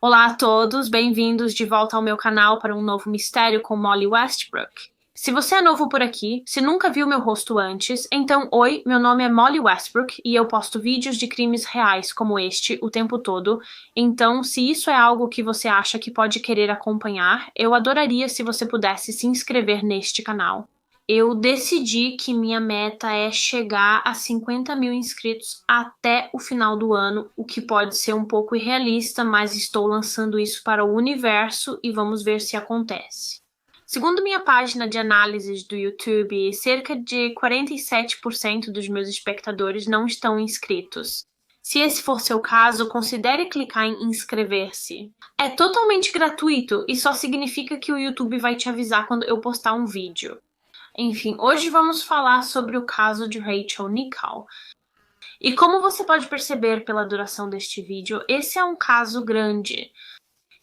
Olá a todos, bem-vindos de volta ao meu canal para um novo mistério com Molly Westbrook. Se você é novo por aqui, se nunca viu meu rosto antes, então oi, meu nome é Molly Westbrook e eu posto vídeos de crimes reais como este o tempo todo. Então, se isso é algo que você acha que pode querer acompanhar, eu adoraria se você pudesse se inscrever neste canal. Eu decidi que minha meta é chegar a 50 mil inscritos até o final do ano, o que pode ser um pouco irrealista, mas estou lançando isso para o universo e vamos ver se acontece. Segundo minha página de análises do YouTube, cerca de 47% dos meus espectadores não estão inscritos. Se esse for seu caso, considere clicar em inscrever-se. É totalmente gratuito e só significa que o YouTube vai te avisar quando eu postar um vídeo. Enfim, hoje vamos falar sobre o caso de Rachel Nichols. E como você pode perceber pela duração deste vídeo, esse é um caso grande.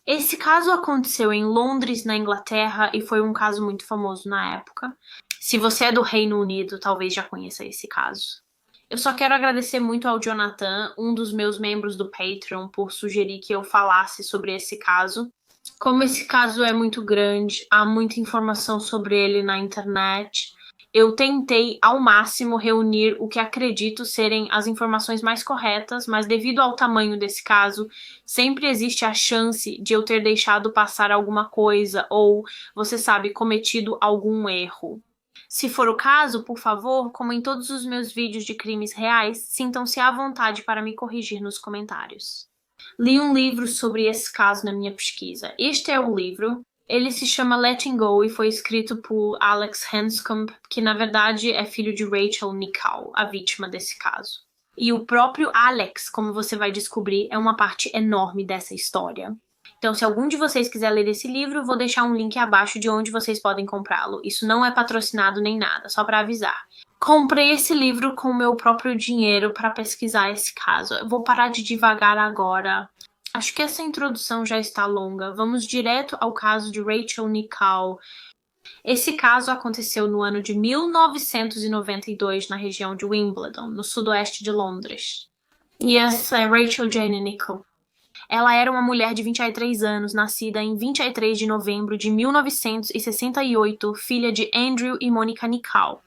Esse caso aconteceu em Londres, na Inglaterra, e foi um caso muito famoso na época. Se você é do Reino Unido, talvez já conheça esse caso. Eu só quero agradecer muito ao Jonathan, um dos meus membros do Patreon, por sugerir que eu falasse sobre esse caso. Como esse caso é muito grande, há muita informação sobre ele na internet, eu tentei ao máximo reunir o que acredito serem as informações mais corretas, mas devido ao tamanho desse caso, sempre existe a chance de eu ter deixado passar alguma coisa ou, você sabe, cometido algum erro. Se for o caso, por favor, como em todos os meus vídeos de crimes reais, sintam-se à vontade para me corrigir nos comentários. Li um livro sobre esse caso na minha pesquisa. Este é o livro. Ele se chama Letting Go e foi escrito por Alex Hanscomb, que na verdade é filho de Rachel Nichols, a vítima desse caso. E o próprio Alex, como você vai descobrir, é uma parte enorme dessa história. Então, se algum de vocês quiser ler esse livro, vou deixar um link abaixo de onde vocês podem comprá-lo. Isso não é patrocinado nem nada, só para avisar. Comprei esse livro com o meu próprio dinheiro para pesquisar esse caso. Eu vou parar de divagar agora. Acho que essa introdução já está longa. Vamos direto ao caso de Rachel Nichols. Esse caso aconteceu no ano de 1992 na região de Wimbledon, no sudoeste de Londres. E essa é Rachel Jane Nichols. Ela era uma mulher de 23 anos, nascida em 23 de novembro de 1968, filha de Andrew e Monica Nichols.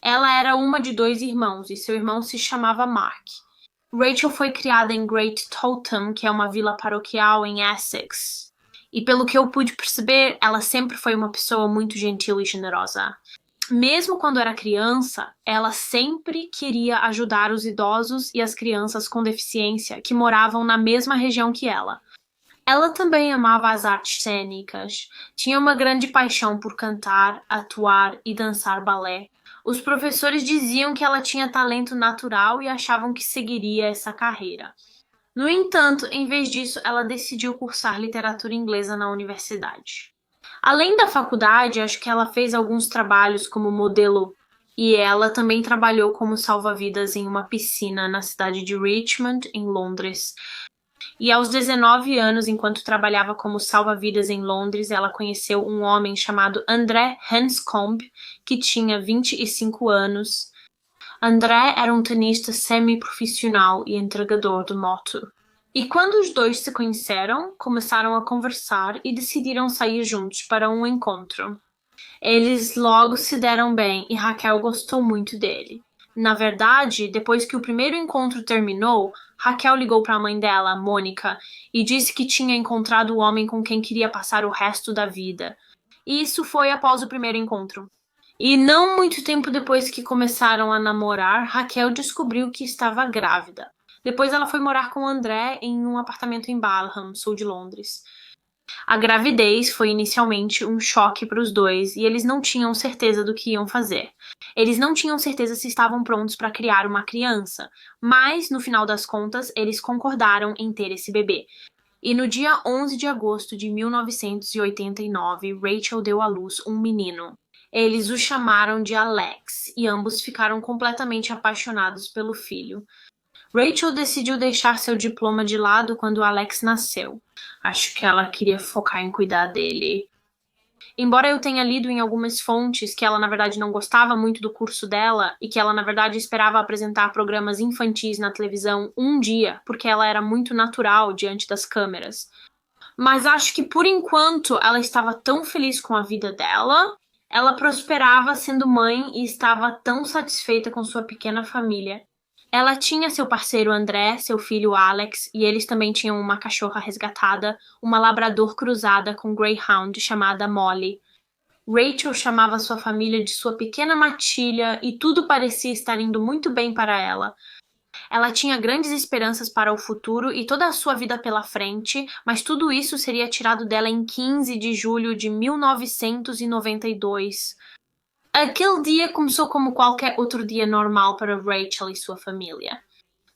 Ela era uma de dois irmãos e seu irmão se chamava Mark. Rachel foi criada em Great Totham, que é uma vila paroquial em Essex. E pelo que eu pude perceber, ela sempre foi uma pessoa muito gentil e generosa. Mesmo quando era criança, ela sempre queria ajudar os idosos e as crianças com deficiência que moravam na mesma região que ela. Ela também amava as artes cênicas, tinha uma grande paixão por cantar, atuar e dançar balé. Os professores diziam que ela tinha talento natural e achavam que seguiria essa carreira. No entanto, em vez disso, ela decidiu cursar literatura inglesa na universidade. Além da faculdade, acho que ela fez alguns trabalhos como modelo e ela também trabalhou como salva-vidas em uma piscina na cidade de Richmond, em Londres. E aos 19 anos, enquanto trabalhava como salva-vidas em Londres, ela conheceu um homem chamado André Hanscomb, que tinha 25 anos. André era um tenista semi-profissional e entregador de moto. E quando os dois se conheceram, começaram a conversar e decidiram sair juntos para um encontro. Eles logo se deram bem e Raquel gostou muito dele. Na verdade, depois que o primeiro encontro terminou, Raquel ligou para a mãe dela, Mônica, e disse que tinha encontrado o homem com quem queria passar o resto da vida. E isso foi após o primeiro encontro. E não muito tempo depois que começaram a namorar, Raquel descobriu que estava grávida. Depois ela foi morar com André em um apartamento em Balham, sul de Londres. A gravidez foi inicialmente um choque para os dois e eles não tinham certeza do que iam fazer. Eles não tinham certeza se estavam prontos para criar uma criança, mas, no final das contas, eles concordaram em ter esse bebê. E no dia 11 de agosto de 1989, Rachel deu à luz um menino. Eles o chamaram de Alex e ambos ficaram completamente apaixonados pelo filho. Rachel decidiu deixar seu diploma de lado quando Alex nasceu. Acho que ela queria focar em cuidar dele. Embora eu tenha lido em algumas fontes que ela, na verdade, não gostava muito do curso dela e que ela, na verdade, esperava apresentar programas infantis na televisão um dia, porque ela era muito natural diante das câmeras. Mas acho que, por enquanto, ela estava tão feliz com a vida dela, ela prosperava sendo mãe e estava tão satisfeita com sua pequena família. Ela tinha seu parceiro André, seu filho Alex, e eles também tinham uma cachorra resgatada, uma labrador cruzada com Greyhound chamada Molly. Rachel chamava sua família de sua pequena matilha e tudo parecia estar indo muito bem para ela. Ela tinha grandes esperanças para o futuro e toda a sua vida pela frente, mas tudo isso seria tirado dela em 15 de julho de 1992. Aquele dia começou como qualquer outro dia normal para Rachel e sua família.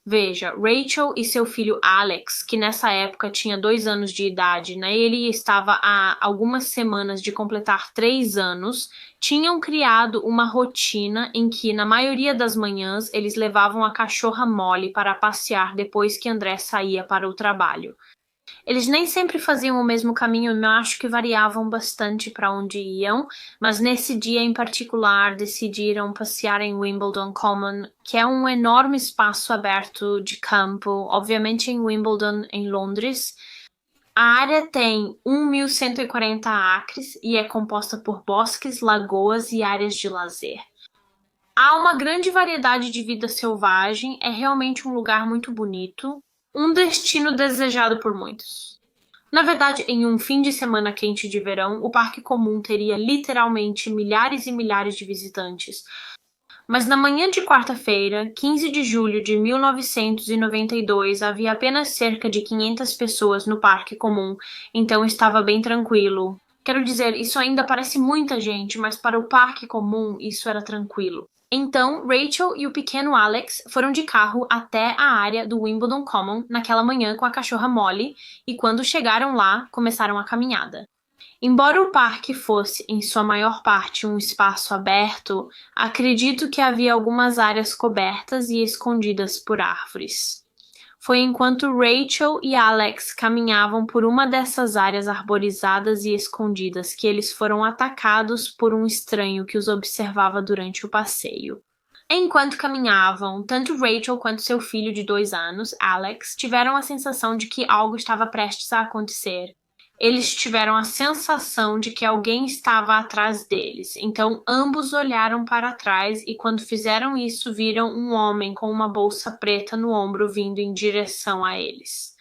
Veja, Rachel e seu filho Alex, que nessa época tinha 2 anos de idade, né? Ele estava há algumas semanas de completar 3 anos, tinham criado uma rotina em que, na maioria das manhãs, eles levavam a cachorra Molly para passear depois que André saía para o trabalho. Eles nem sempre faziam o mesmo caminho, eu acho que variavam bastante para onde iam, mas nesse dia em particular decidiram passear em Wimbledon Common, que é um enorme espaço aberto de campo, obviamente em Wimbledon, em Londres. A área tem 1.140 acres e é composta por bosques, lagoas e áreas de lazer. Há uma grande variedade de vida selvagem, é realmente um lugar muito bonito, um destino desejado por muitos. Na verdade, em um fim de semana quente de verão, o Parque Comum teria literalmente milhares e milhares de visitantes. Mas na manhã de quarta-feira, 15 de julho de 1992, havia apenas cerca de 500 pessoas no Parque Comum, então estava bem tranquilo. Quero dizer, isso ainda parece muita gente, mas para o Parque Comum isso era tranquilo. Então, Rachel e o pequeno Alex foram de carro até a área do Wimbledon Common naquela manhã com a cachorra Molly e quando chegaram lá, começaram a caminhada. Embora o parque fosse, em sua maior parte, um espaço aberto, acredito que havia algumas áreas cobertas e escondidas por árvores. Foi enquanto Rachel e Alex caminhavam por uma dessas áreas arborizadas e escondidas que eles foram atacados por um estranho que os observava durante o passeio. Enquanto caminhavam, tanto Rachel quanto seu filho de 2 anos, Alex, tiveram a sensação de que algo estava prestes a acontecer. Eles tiveram a sensação de que alguém estava atrás deles, então ambos olharam para trás e quando fizeram isso viram um homem com uma bolsa preta no ombro vindo em direção a eles.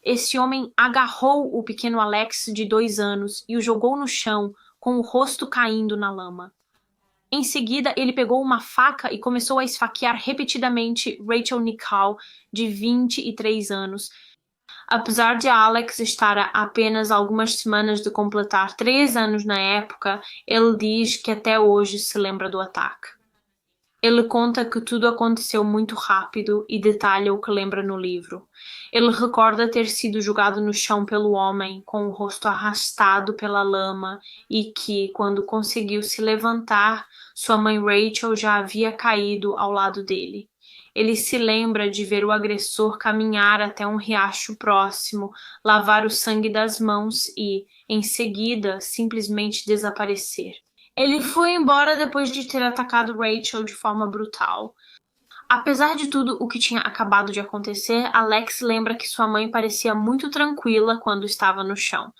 Esse homem agarrou o pequeno Alex de 2 anos e o jogou no chão, com o rosto caindo na lama. Em seguida, ele pegou uma faca e começou a esfaquear repetidamente Rachel Nichol, de 23 anos, apesar de Alex estar a apenas algumas semanas de completar 3 anos na época, ele diz que até hoje se lembra do ataque. Ele conta que tudo aconteceu muito rápido e detalha o que lembra no livro. Ele recorda ter sido jogado no chão pelo homem, com o rosto arrastado pela lama, e que, quando conseguiu se levantar, sua mãe Rachel já havia caído ao lado dele. Ele se lembra de ver o agressor caminhar até um riacho próximo, lavar o sangue das mãos e, em seguida, simplesmente desaparecer. Ele foi embora depois de ter atacado Rachel de forma brutal. Apesar de tudo o que tinha acabado de acontecer, Alex lembra que sua mãe parecia muito tranquila quando estava no chão.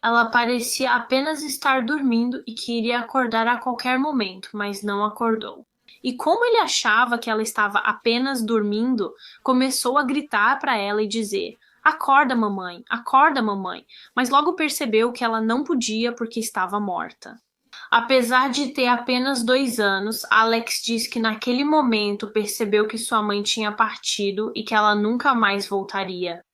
Ela parecia apenas estar dormindo e que iria acordar a qualquer momento, mas não acordou. E como ele achava que ela estava apenas dormindo, começou a gritar para ela e dizer: acorda, mamãe, mas logo percebeu que ela não podia porque estava morta. Apesar de ter apenas 2 anos, Alex diz que naquele momento percebeu que sua mãe tinha partido e que ela nunca mais voltaria.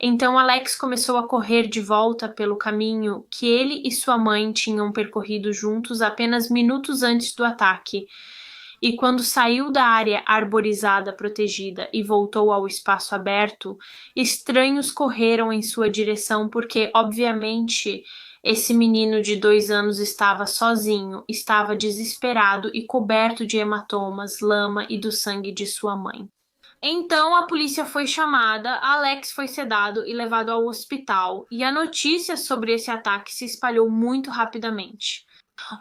Então Alex começou a correr de volta pelo caminho que ele e sua mãe tinham percorrido juntos apenas minutos antes do ataque. E quando saiu da área arborizada protegida e voltou ao espaço aberto, estranhos correram em sua direção porque, obviamente, esse menino de 2 anos estava sozinho, estava desesperado e coberto de hematomas, lama e do sangue de sua mãe. Então a polícia foi chamada, Alex foi sedado e levado ao hospital, e a notícia sobre esse ataque se espalhou muito rapidamente.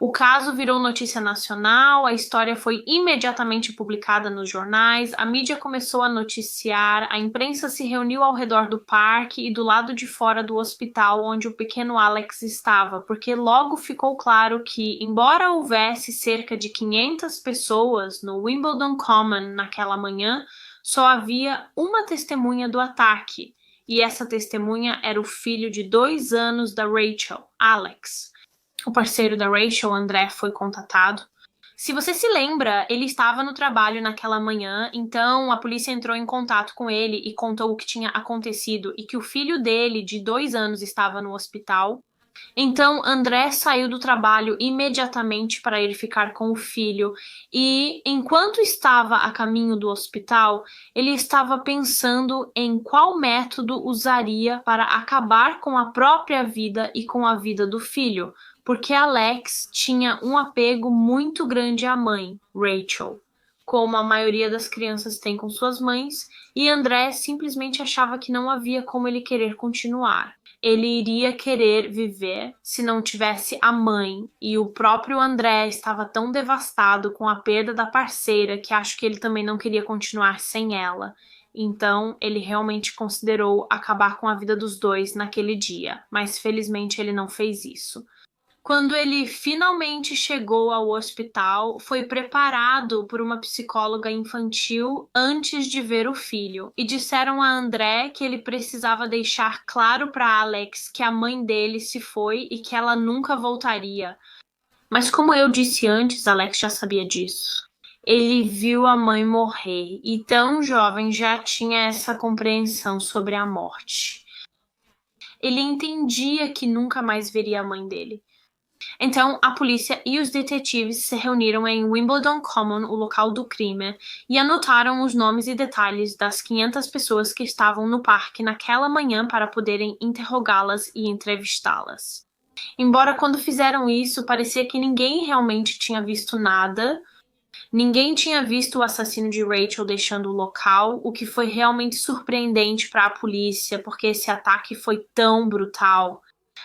O caso virou notícia nacional, a história foi imediatamente publicada nos jornais, a mídia começou a noticiar, a imprensa se reuniu ao redor do parque e do lado de fora do hospital onde o pequeno Alex estava, porque logo ficou claro que, embora houvesse cerca de 500 pessoas no Wimbledon Common naquela manhã, só havia uma testemunha do ataque, e essa testemunha era o filho de 2 anos da Rachel, Alex. O parceiro da Rachel, André, foi contatado. Se você se lembra, ele estava no trabalho naquela manhã, então a polícia entrou em contato com ele e contou o que tinha acontecido e que o filho dele, de 2 anos, estava no hospital. Então, André saiu do trabalho imediatamente para ir ficar com o filho e, enquanto estava a caminho do hospital, ele estava pensando em qual método usaria para acabar com a própria vida e com a vida do filho, porque Alex tinha um apego muito grande à mãe, Rachel, como a maioria das crianças tem com suas mães, e André simplesmente achava que não havia como ele querer continuar. Ele iria querer viver se não tivesse a mãe, e o próprio André estava tão devastado com a perda da parceira que acho que ele também não queria continuar sem ela. Então, ele realmente considerou acabar com a vida dos dois naquele dia, mas felizmente ele não fez isso. Quando ele finalmente chegou ao hospital, foi preparado por uma psicóloga infantil antes de ver o filho, e disseram a André que ele precisava deixar claro para Alex que a mãe dele se foi e que ela nunca voltaria. Mas como eu disse antes, Alex já sabia disso. Ele viu a mãe morrer e tão jovem já tinha essa compreensão sobre a morte. Ele entendia que nunca mais veria a mãe dele. Então, a polícia e os detetives se reuniram em Wimbledon Common, o local do crime, e anotaram os nomes e detalhes das 500 pessoas que estavam no parque naquela manhã para poderem interrogá-las e entrevistá-las. Embora quando fizeram isso parecia que ninguém realmente tinha visto nada, ninguém tinha visto o assassino de Rachel deixando o local, o que foi realmente surpreendente para a polícia, porque esse ataque foi tão brutal.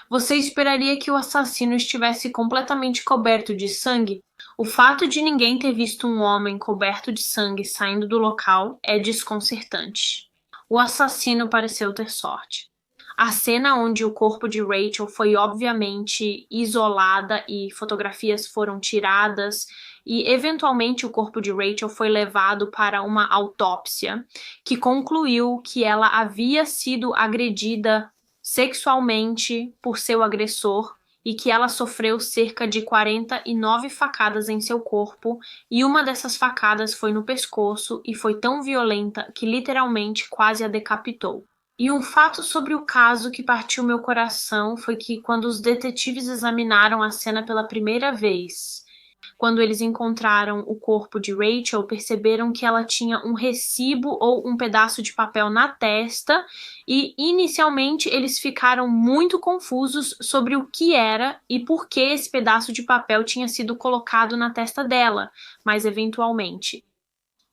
Você esperaria que o assassino estivesse completamente coberto de sangue? O fato de ninguém ter visto um homem coberto de sangue saindo do local é desconcertante. O assassino pareceu ter sorte. A cena onde o corpo de Rachel foi obviamente isolada e fotografias foram tiradas e eventualmente o corpo de Rachel foi levado para uma autópsia que concluiu que ela havia sido agredida sexualmente por seu agressor e que ela sofreu cerca de 49 facadas em seu corpo, e uma dessas facadas foi no pescoço e foi tão violenta que literalmente quase a decapitou. E um fato sobre o caso que partiu meu coração foi que quando os detetives examinaram a cena pela primeira vez, quando eles encontraram o corpo de Rachel, perceberam que ela tinha um recibo ou um pedaço de papel na testa e, inicialmente, eles ficaram muito confusos sobre o que era e por que esse pedaço de papel tinha sido colocado na testa dela, mas eventualmente...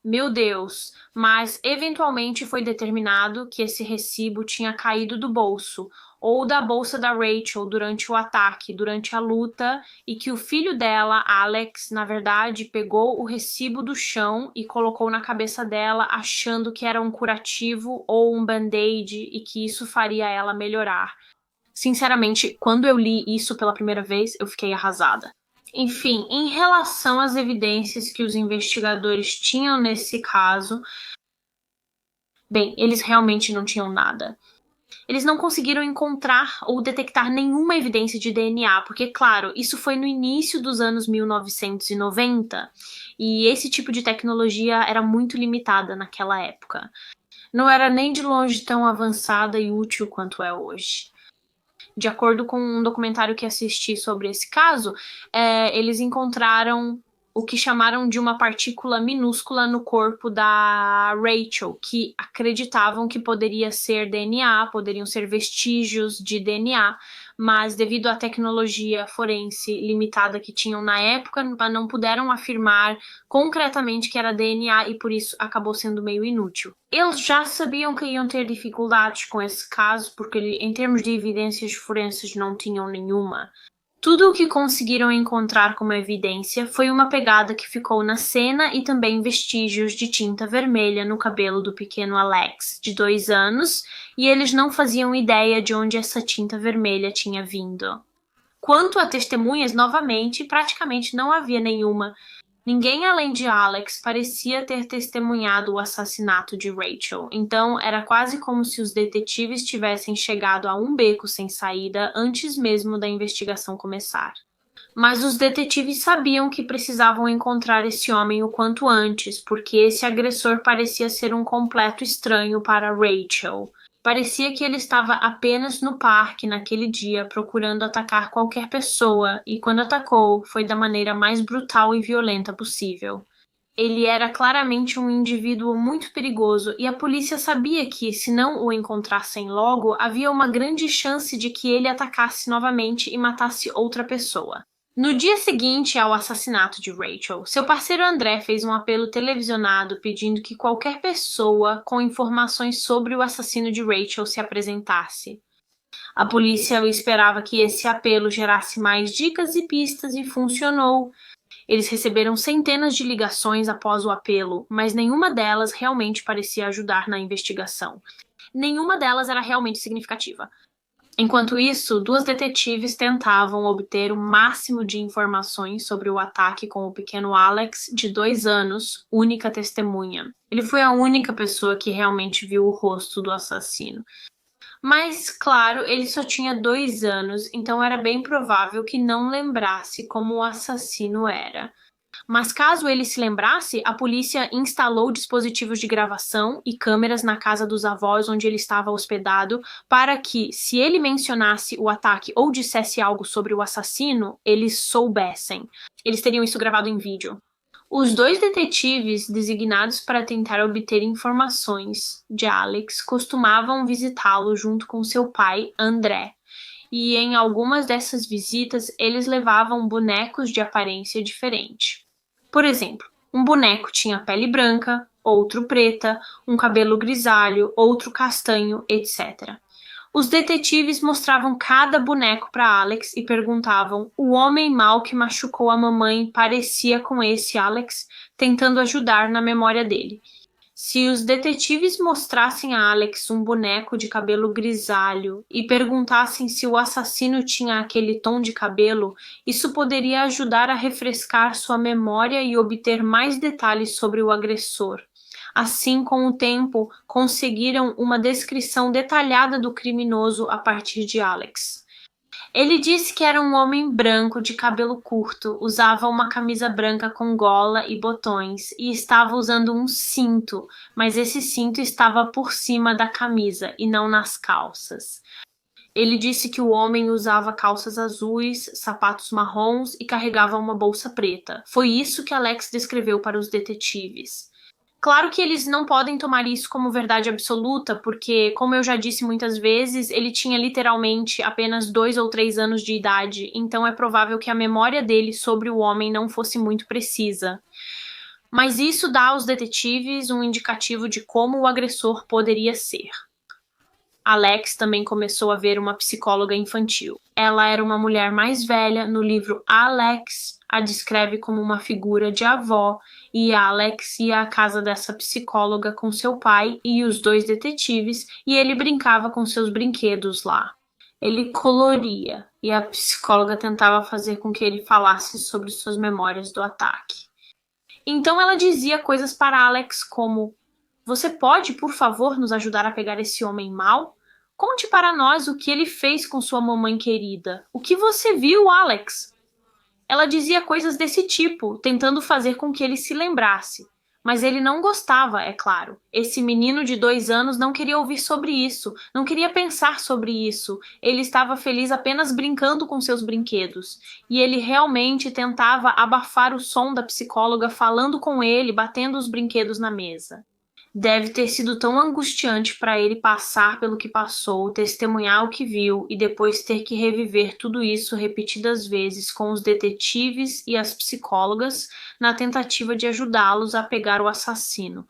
Meu Deus, mas eventualmente foi determinado que esse recibo tinha caído do bolso ou da bolsa da Rachel durante o ataque, durante a luta, e que o filho dela, Alex, na verdade, pegou o recibo do chão e colocou na cabeça dela achando que era um curativo ou um band-aid e que isso faria ela melhorar. Sinceramente, quando eu li isso pela primeira vez, eu fiquei arrasada. Enfim, em relação às evidências que os investigadores tinham nesse caso, bem, eles realmente não tinham nada. Eles não conseguiram encontrar ou detectar nenhuma evidência de DNA, porque, claro, isso foi no início dos anos 1990 e esse tipo de tecnologia era muito limitada naquela época. Não era nem de longe tão avançada e útil quanto é hoje. De acordo com um documentário que assisti sobre esse caso, eles encontraram o que chamaram de uma partícula minúscula no corpo da Rachel, que acreditavam que poderia ser DNA, poderiam ser vestígios de DNA, mas devido à tecnologia forense limitada que tinham na época, não puderam afirmar concretamente que era DNA e por isso acabou sendo meio inútil. Eles já sabiam que iam ter dificuldades com esse caso, porque em termos de evidências forenses não tinham nenhuma. Tudo o que conseguiram encontrar como evidência foi uma pegada que ficou na cena e também vestígios de tinta vermelha no cabelo do pequeno Alex, de 2 anos, e eles não faziam ideia de onde essa tinta vermelha tinha vindo. Quanto a testemunhas, novamente, praticamente não havia nenhuma. Ninguém além de Alex parecia ter testemunhado o assassinato de Rachel, então era quase como se os detetives tivessem chegado a um beco sem saída antes mesmo da investigação começar. Mas os detetives sabiam que precisavam encontrar esse homem o quanto antes, porque esse agressor parecia ser um completo estranho para Rachel. Parecia que ele estava apenas no parque naquele dia procurando atacar qualquer pessoa e quando atacou foi da maneira mais brutal e violenta possível. Ele era claramente um indivíduo muito perigoso e a polícia sabia que, se não o encontrassem logo, havia uma grande chance de que ele atacasse novamente e matasse outra pessoa. No dia seguinte ao assassinato de Rachel, seu parceiro André fez um apelo televisionado pedindo que qualquer pessoa com informações sobre o assassino de Rachel se apresentasse. A polícia esperava que esse apelo gerasse mais dicas e pistas e funcionou. Eles receberam centenas de ligações após o apelo, mas nenhuma delas realmente parecia ajudar na investigação. Nenhuma delas era realmente significativa. Enquanto isso, 2 detetives tentavam obter o máximo de informações sobre o ataque com o pequeno Alex, de 2 anos, única testemunha. Ele foi a única pessoa que realmente viu o rosto do assassino. Mas, claro, ele só tinha 2 anos, então era bem provável que não lembrasse como o assassino era. Mas caso ele se lembrasse, a polícia instalou dispositivos de gravação e câmeras na casa dos avós onde ele estava hospedado para que, se ele mencionasse o ataque ou dissesse algo sobre o assassino, eles soubessem. Eles teriam isso gravado em vídeo. Os 2 detetives designados para tentar obter informações de Alex costumavam visitá-lo junto com seu pai, André. E em algumas dessas visitas, eles levavam bonecos de aparência diferente. Por exemplo, um boneco tinha pele branca, outro preta, um cabelo grisalho, outro castanho, etc. Os detetives mostravam cada boneco para Alex e perguntavam: o homem mau que machucou a mamãe parecia com esse Alex, tentando ajudar na memória dele. Se os detetives mostrassem a Alex um boneco de cabelo grisalho e perguntassem se o assassino tinha aquele tom de cabelo, isso poderia ajudar a refrescar sua memória e obter mais detalhes sobre o agressor. Assim, com o tempo, conseguiram uma descrição detalhada do criminoso a partir de Alex. Ele disse que era um homem branco de cabelo curto, usava uma camisa branca com gola e botões e estava usando um cinto, mas esse cinto estava por cima da camisa e não nas calças. Ele disse que o homem usava calças azuis, sapatos marrons e carregava uma bolsa preta. Foi isso que Alex descreveu para os detetives. Claro que eles não podem tomar isso como verdade absoluta, porque, como eu já disse muitas vezes, ele tinha literalmente apenas 2 ou 3 anos de idade, então é provável que a memória dele sobre o homem não fosse muito precisa. Mas isso dá aos detetives um indicativo de como o agressor poderia ser. Alex também começou a ver uma psicóloga infantil. Ela era uma mulher mais velha. No livro Alex a descreve como uma figura de avó, e Alex ia à casa dessa psicóloga com seu pai e os 2 detetives, e ele brincava com seus brinquedos lá. Ele coloria, e a psicóloga tentava fazer com que ele falasse sobre suas memórias do ataque. Então ela dizia coisas para Alex como: você pode, por favor, nos ajudar a pegar esse homem mau? Conte para nós o que ele fez com sua mamãe querida. O que você viu, Alex? Ela dizia coisas desse tipo, tentando fazer com que ele se lembrasse. Mas ele não gostava, é claro. Esse menino de 2 anos não queria ouvir sobre isso, não queria pensar sobre isso. Ele estava feliz apenas brincando com seus brinquedos. E ele realmente tentava abafar o som da psicóloga falando com ele, batendo os brinquedos na mesa. Deve ter sido tão angustiante para ele passar pelo que passou, testemunhar o que viu e depois ter que reviver tudo isso repetidas vezes com os detetives e as psicólogas na tentativa de ajudá-los a pegar o assassino.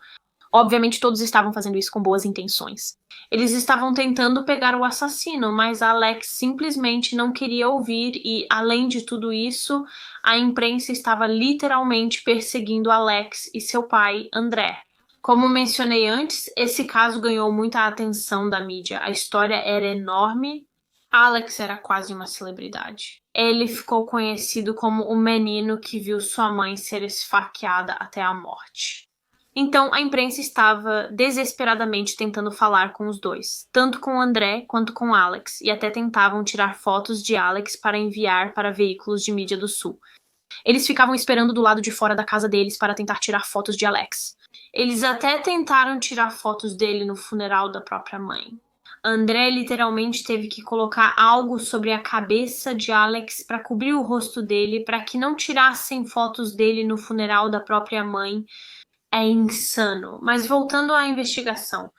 Obviamente todos estavam fazendo isso com boas intenções. Eles estavam tentando pegar o assassino, mas Alex simplesmente não queria ouvir e, além de tudo isso, a imprensa estava literalmente perseguindo Alex e seu pai, André. Como mencionei antes, esse caso ganhou muita atenção da mídia. A história era enorme. Alex era quase uma celebridade. Ele ficou conhecido como o menino que viu sua mãe ser esfaqueada até a morte. Então, a imprensa estava desesperadamente tentando falar com os dois, tanto com André quanto com Alex, e até tentavam tirar fotos de Alex para enviar para veículos de mídia do Sul. Eles ficavam esperando do lado de fora da casa deles para tentar tirar fotos de Alex. Eles até tentaram tirar fotos dele no funeral da própria mãe. André literalmente teve que colocar algo sobre a cabeça de Alex para cobrir o rosto dele, para que não tirassem fotos dele no funeral da própria mãe. É insano. Mas voltando à investigação.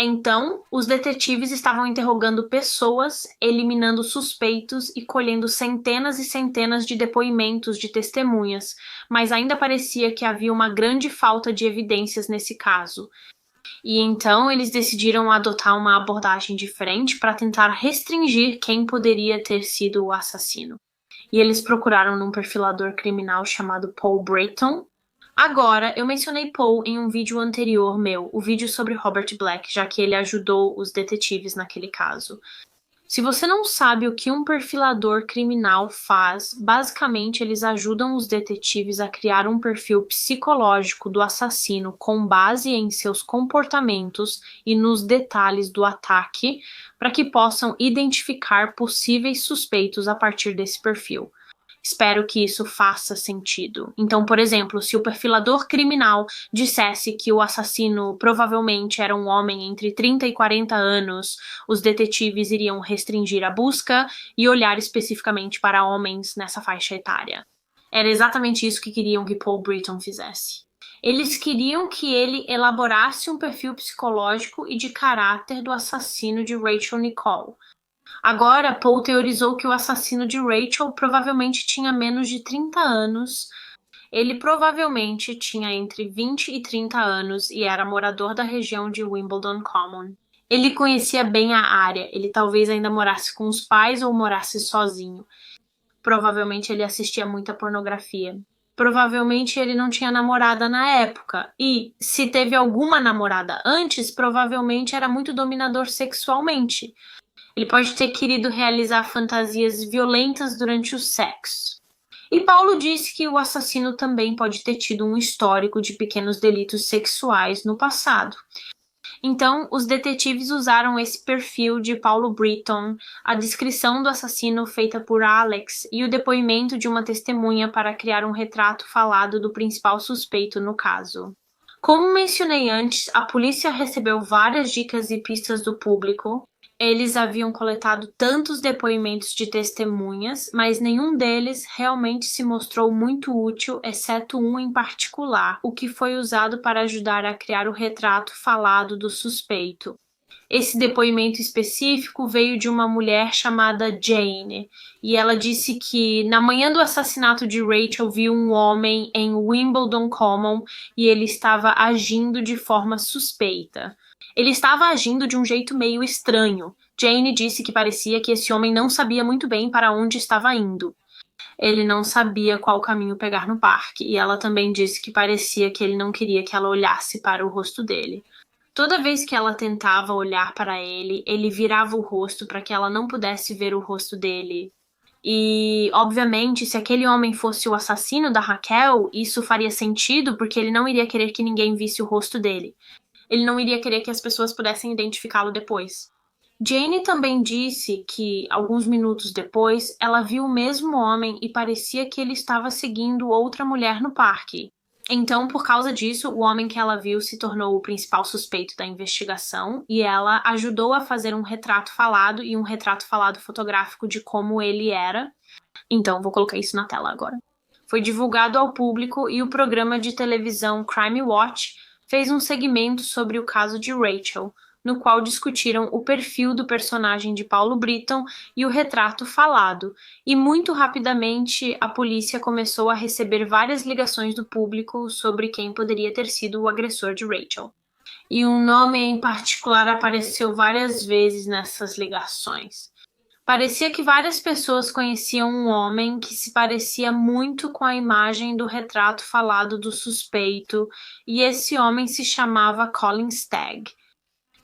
Então, os detetives estavam interrogando pessoas, eliminando suspeitos e colhendo centenas e centenas de depoimentos de testemunhas, mas ainda parecia que havia uma grande falta de evidências nesse caso. E então eles decidiram adotar uma abordagem diferente para tentar restringir quem poderia ter sido o assassino. E eles procuraram num perfilador criminal chamado Paul Brereton. Agora, eu mencionei Paul em um vídeo anterior meu, o vídeo sobre Robert Black, já que ele ajudou os detetives naquele caso. Se você não sabe o que um perfilador criminal faz, basicamente eles ajudam os detetives a criar um perfil psicológico do assassino com base em seus comportamentos e nos detalhes do ataque, para que possam identificar possíveis suspeitos a partir desse perfil. Espero que isso faça sentido. Então, por exemplo, se o perfilador criminal dissesse que o assassino provavelmente era um homem entre 30 e 40 anos, os detetives iriam restringir a busca e olhar especificamente para homens nessa faixa etária. Era exatamente isso que queriam que Paul Brereton fizesse. Eles queriam que ele elaborasse um perfil psicológico e de caráter do assassino de Rachel Nicole. Agora, Paul teorizou que o assassino de Rachel provavelmente tinha menos de 30 anos. Ele provavelmente tinha entre 20 e 30 anos e era morador da região de Wimbledon Common. Ele conhecia bem a área, ele talvez ainda morasse com os pais ou morasse sozinho. Provavelmente ele assistia muita pornografia. Provavelmente ele não tinha namorada na época. E, se teve alguma namorada antes, provavelmente era muito dominador sexualmente. Ele pode ter querido realizar fantasias violentas durante o sexo. E Paulo disse que o assassino também pode ter tido um histórico de pequenos delitos sexuais no passado. Então, os detetives usaram esse perfil de Paulo Brereton, a descrição do assassino feita por Alex e o depoimento de uma testemunha para criar um retrato falado do principal suspeito no caso. Como mencionei antes, a polícia recebeu várias dicas e pistas do público. Eles haviam coletado tantos depoimentos de testemunhas, mas nenhum deles realmente se mostrou muito útil, exceto um em particular, o que foi usado para ajudar a criar o retrato falado do suspeito. Esse depoimento específico veio de uma mulher chamada Jane, e ela disse que na manhã do assassinato de Rachel viu um homem em Wimbledon Common e ele estava agindo de forma suspeita. Ele estava agindo de um jeito meio estranho. Jane disse que parecia que esse homem não sabia muito bem para onde estava indo. Ele não sabia qual caminho pegar no parque, e ela também disse que parecia que ele não queria que ela olhasse para o rosto dele. Toda vez que ela tentava olhar para ele, ele virava o rosto para que ela não pudesse ver o rosto dele. E, obviamente, se aquele homem fosse o assassino da Raquel, isso faria sentido porque ele não iria querer que ninguém visse o rosto dele. Ele não iria querer que as pessoas pudessem identificá-lo depois. Jane também disse que, alguns minutos depois, ela viu o mesmo homem e parecia que ele estava seguindo outra mulher no parque. Então, por causa disso, o homem que ela viu se tornou o principal suspeito da investigação e ela ajudou a fazer um retrato falado e um retrato falado fotográfico de como ele era. Então, vou colocar isso na tela agora. Foi divulgado ao público e o programa de televisão Crime Watch fez um segmento sobre o caso de Rachel, no qual discutiram o perfil do personagem de Paulo Britton e o retrato falado, e muito rapidamente a polícia começou a receber várias ligações do público sobre quem poderia ter sido o agressor de Rachel. E um nome em particular apareceu várias vezes nessas ligações. Parecia que várias pessoas conheciam um homem que se parecia muito com a imagem do retrato falado do suspeito, e esse homem se chamava Colin Stagg.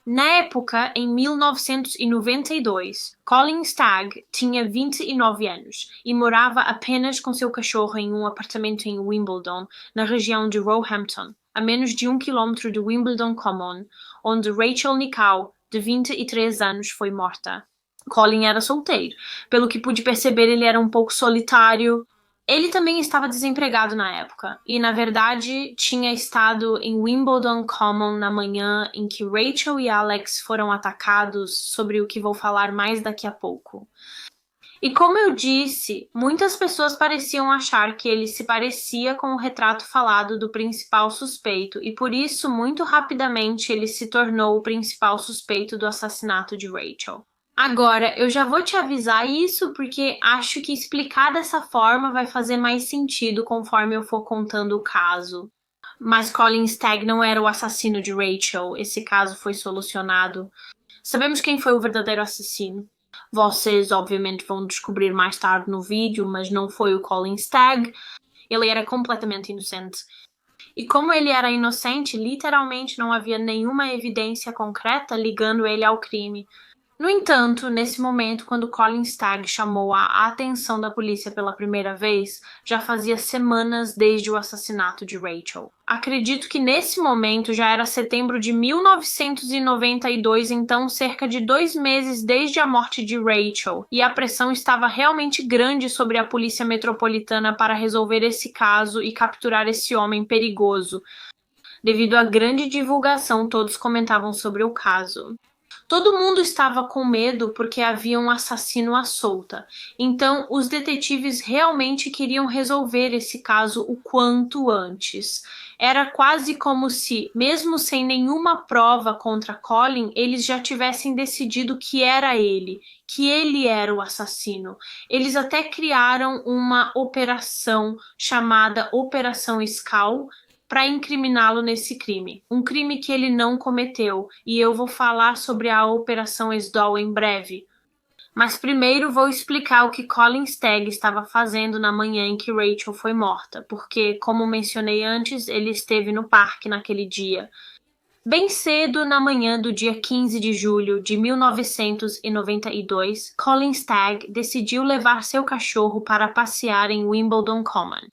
Na época, em 1992, Colin Stagg tinha 29 anos e morava apenas com seu cachorro em um apartamento em Wimbledon, na região de Roehampton, a menos de 1 quilômetro de Wimbledon Common, onde Rachel Nicholl, de 23 anos, foi morta. Colin era solteiro. Pelo que pude perceber, ele era um pouco solitário. Ele também estava desempregado na época, e na verdade tinha estado em Wimbledon Common na manhã em que Rachel e Alex foram atacados, sobre o que vou falar mais daqui a pouco. E como eu disse, muitas pessoas pareciam achar que ele se parecia com o retrato falado do principal suspeito, e por isso, muito rapidamente, ele se tornou o principal suspeito do assassinato de Rachel. Agora, eu já vou te avisar isso porque acho que explicar dessa forma vai fazer mais sentido conforme eu for contando o caso. Mas Colin Stagg não era o assassino de Rachel, esse caso foi solucionado. Sabemos quem foi o verdadeiro assassino. Vocês, obviamente, vão descobrir mais tarde no vídeo, mas não foi o Colin Stagg. Ele era completamente inocente. E como ele era inocente, literalmente não havia nenhuma evidência concreta ligando ele ao crime. No entanto, nesse momento, quando Colin Stagg chamou a atenção da polícia pela primeira vez, já fazia semanas desde o assassinato de Rachel. Acredito que nesse momento já era setembro de 1992, então cerca de 2 meses desde a morte de Rachel, e a pressão estava realmente grande sobre a polícia metropolitana para resolver esse caso e capturar esse homem perigoso. Devido à grande divulgação, todos comentavam sobre o caso. Todo mundo estava com medo porque havia um assassino à solta, então os detetives realmente queriam resolver esse caso o quanto antes. Era quase como se, mesmo sem nenhuma prova contra Colin, eles já tivessem decidido que era ele, que ele era o assassino. Eles até criaram uma operação chamada Operação Skull, para incriminá-lo nesse crime. Um crime que ele não cometeu, e eu vou falar sobre a Operação Sdoll em breve. Mas primeiro vou explicar o que Colin Stagg estava fazendo na manhã em que Rachel foi morta, porque, como mencionei antes, ele esteve no parque naquele dia. Bem cedo, na manhã do dia 15 de julho de 1992, Colin Stagg decidiu levar seu cachorro para passear em Wimbledon Common.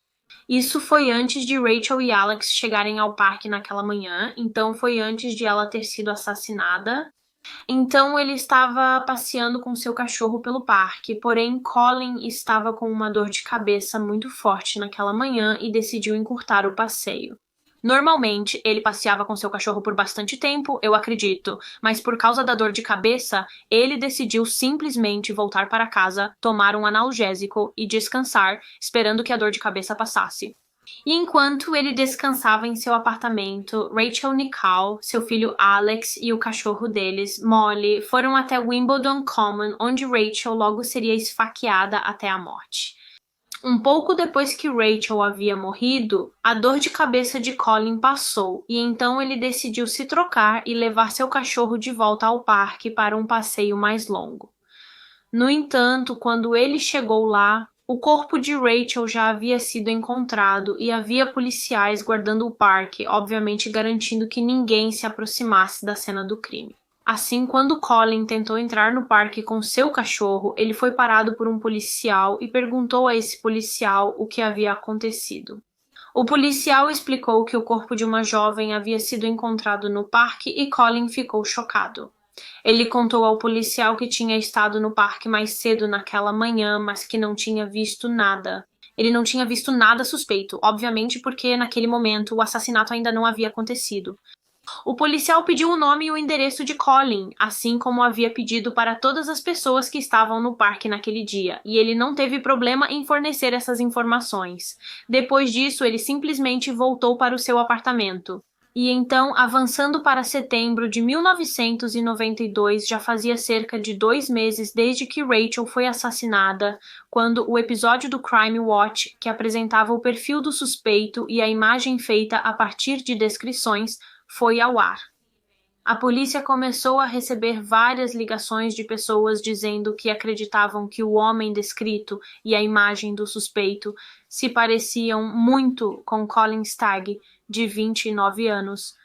Isso foi antes de Rachel e Alex chegarem ao parque naquela manhã, então foi antes de ela ter sido assassinada. Então ele estava passeando com seu cachorro pelo parque, porém Colin estava com uma dor de cabeça muito forte naquela manhã e decidiu encurtar o passeio. Normalmente, ele passeava com seu cachorro por bastante tempo, eu acredito, mas por causa da dor de cabeça, ele decidiu simplesmente voltar para casa, tomar um analgésico e descansar, esperando que a dor de cabeça passasse. E enquanto ele descansava em seu apartamento, Rachel Nicholl, seu filho Alex e o cachorro deles, Molly, foram até Wimbledon Common, onde Rachel logo seria esfaqueada até a morte. Um pouco depois que Rachel havia morrido, a dor de cabeça de Colin passou e então ele decidiu se trocar e levar seu cachorro de volta ao parque para um passeio mais longo. No entanto, quando ele chegou lá, o corpo de Rachel já havia sido encontrado e havia policiais guardando o parque, obviamente garantindo que ninguém se aproximasse da cena do crime. Assim, quando Colin tentou entrar no parque com seu cachorro, ele foi parado por um policial e perguntou a esse policial o que havia acontecido. O policial explicou que o corpo de uma jovem havia sido encontrado no parque e Colin ficou chocado. Ele contou ao policial que tinha estado no parque mais cedo naquela manhã, mas que não tinha visto nada. Ele não tinha visto nada suspeito, obviamente porque naquele momento o assassinato ainda não havia acontecido. O policial pediu o nome e o endereço de Colin, assim como havia pedido para todas as pessoas que estavam no parque naquele dia, e ele não teve problema em fornecer essas informações. Depois disso, ele simplesmente voltou para o seu apartamento. E então, avançando para setembro de 1992, já fazia cerca de 2 meses desde que Rachel foi assassinada, quando o episódio do Crime Watch, que apresentava o perfil do suspeito e a imagem feita a partir de descrições, foi ao ar. A polícia começou a receber várias ligações de pessoas dizendo que acreditavam que o homem descrito e a imagem do suspeito se pareciam muito com Colin Stagg, de 29 anos.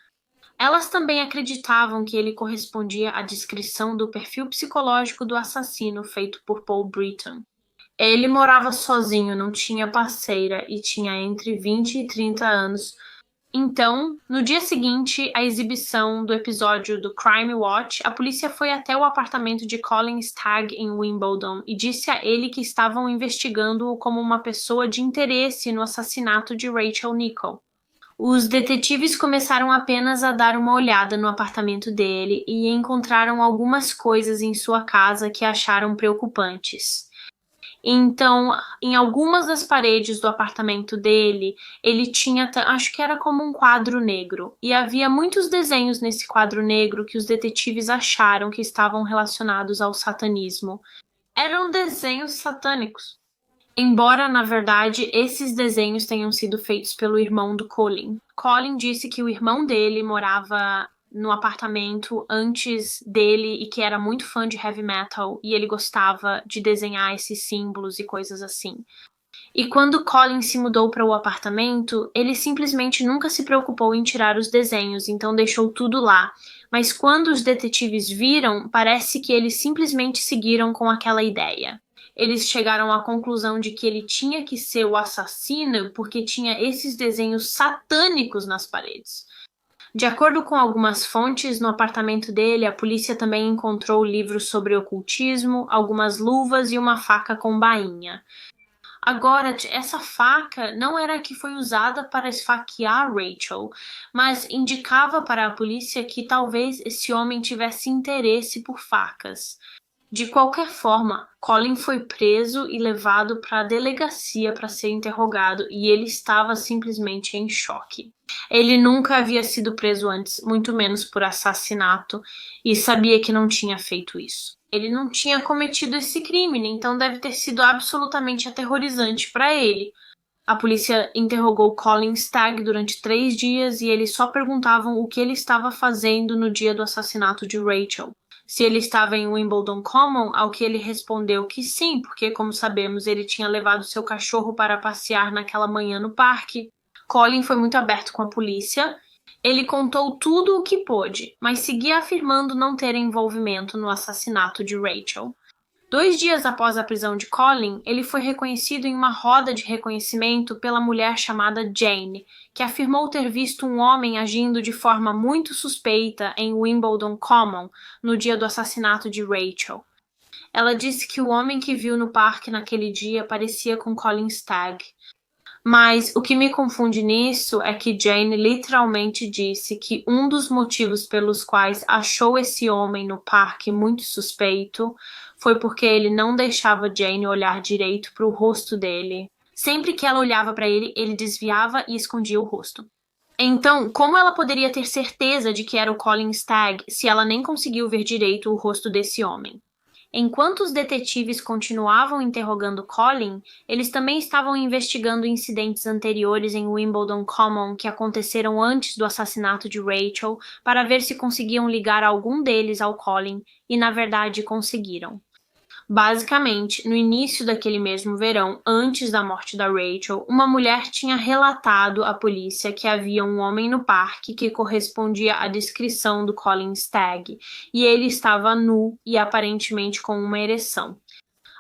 Elas também acreditavam que ele correspondia à descrição do perfil psicológico do assassino feito por Paul Britton. Ele morava sozinho, não tinha parceira e tinha entre 20 e 30 anos. Então, no dia seguinte à exibição do episódio do Crime Watch, a polícia foi até o apartamento de Colin Stagg em Wimbledon e disse a ele que estavam investigando-o como uma pessoa de interesse no assassinato de Rachel Nichol. Os detetives começaram apenas a dar uma olhada no apartamento dele e encontraram algumas coisas em sua casa que acharam preocupantes. Então, em algumas das paredes do apartamento dele, ele tinha, acho que era como um quadro negro, e havia muitos desenhos nesse quadro negro que os detetives acharam que estavam relacionados ao satanismo. Eram desenhos satânicos. Embora, na verdade, esses desenhos tenham sido feitos pelo irmão do Colin. Colin disse que o irmão dele morava no apartamento antes dele e que era muito fã de heavy metal e ele gostava de desenhar esses símbolos e coisas assim. E quando Colin se mudou para o apartamento, ele simplesmente nunca se preocupou em tirar os desenhos, então deixou tudo lá. Mas quando os detetives viram, parece que eles simplesmente seguiram com aquela ideia. Eles chegaram à conclusão de que ele tinha que ser o assassino porque tinha esses desenhos satânicos nas paredes. De acordo com algumas fontes, no apartamento dele, a polícia também encontrou livros sobre ocultismo, algumas luvas e uma faca com bainha. Agora, essa faca não era a que foi usada para esfaquear Rachel, mas indicava para a polícia que talvez esse homem tivesse interesse por facas. De qualquer forma, Colin foi preso e levado para a delegacia para ser interrogado e ele estava simplesmente em choque. Ele nunca havia sido preso antes, muito menos por assassinato, e sabia que não tinha feito isso. Ele não tinha cometido esse crime, então deve ter sido absolutamente aterrorizante para ele. A polícia interrogou Colin Stagg durante 3 dias e eles só perguntavam o que ele estava fazendo no dia do assassinato de Rachel. Se ele estava em Wimbledon Common, ao que ele respondeu que sim, porque, como sabemos, ele tinha levado seu cachorro para passear naquela manhã no parque. Colin foi muito aberto com a polícia. Ele contou tudo o que pôde, mas seguia afirmando não ter envolvimento no assassinato de Rachel. 2 dias após a prisão de Colin, ele foi reconhecido em uma roda de reconhecimento pela mulher chamada Jane, que afirmou ter visto um homem agindo de forma muito suspeita em Wimbledon Common no dia do assassinato de Rachel. Ela disse que o homem que viu no parque naquele dia parecia com Colin Stagg. Mas o que me confunde nisso é que Jane literalmente disse que um dos motivos pelos quais achou esse homem no parque muito suspeito foi porque ele não deixava Jane olhar direito para o rosto dele. Sempre que ela olhava para ele, ele desviava e escondia o rosto. Então, como ela poderia ter certeza de que era o Colin Stagg se ela nem conseguiu ver direito o rosto desse homem? Enquanto os detetives continuavam interrogando Colin, eles também estavam investigando incidentes anteriores em Wimbledon Common que aconteceram antes do assassinato de Rachel para ver se conseguiam ligar algum deles ao Colin, e na verdade conseguiram. Basicamente, no início daquele mesmo verão, antes da morte da Rachel, uma mulher tinha relatado à polícia que havia um homem no parque que correspondia à descrição do Colin Stagg, e ele estava nu e aparentemente com uma ereção.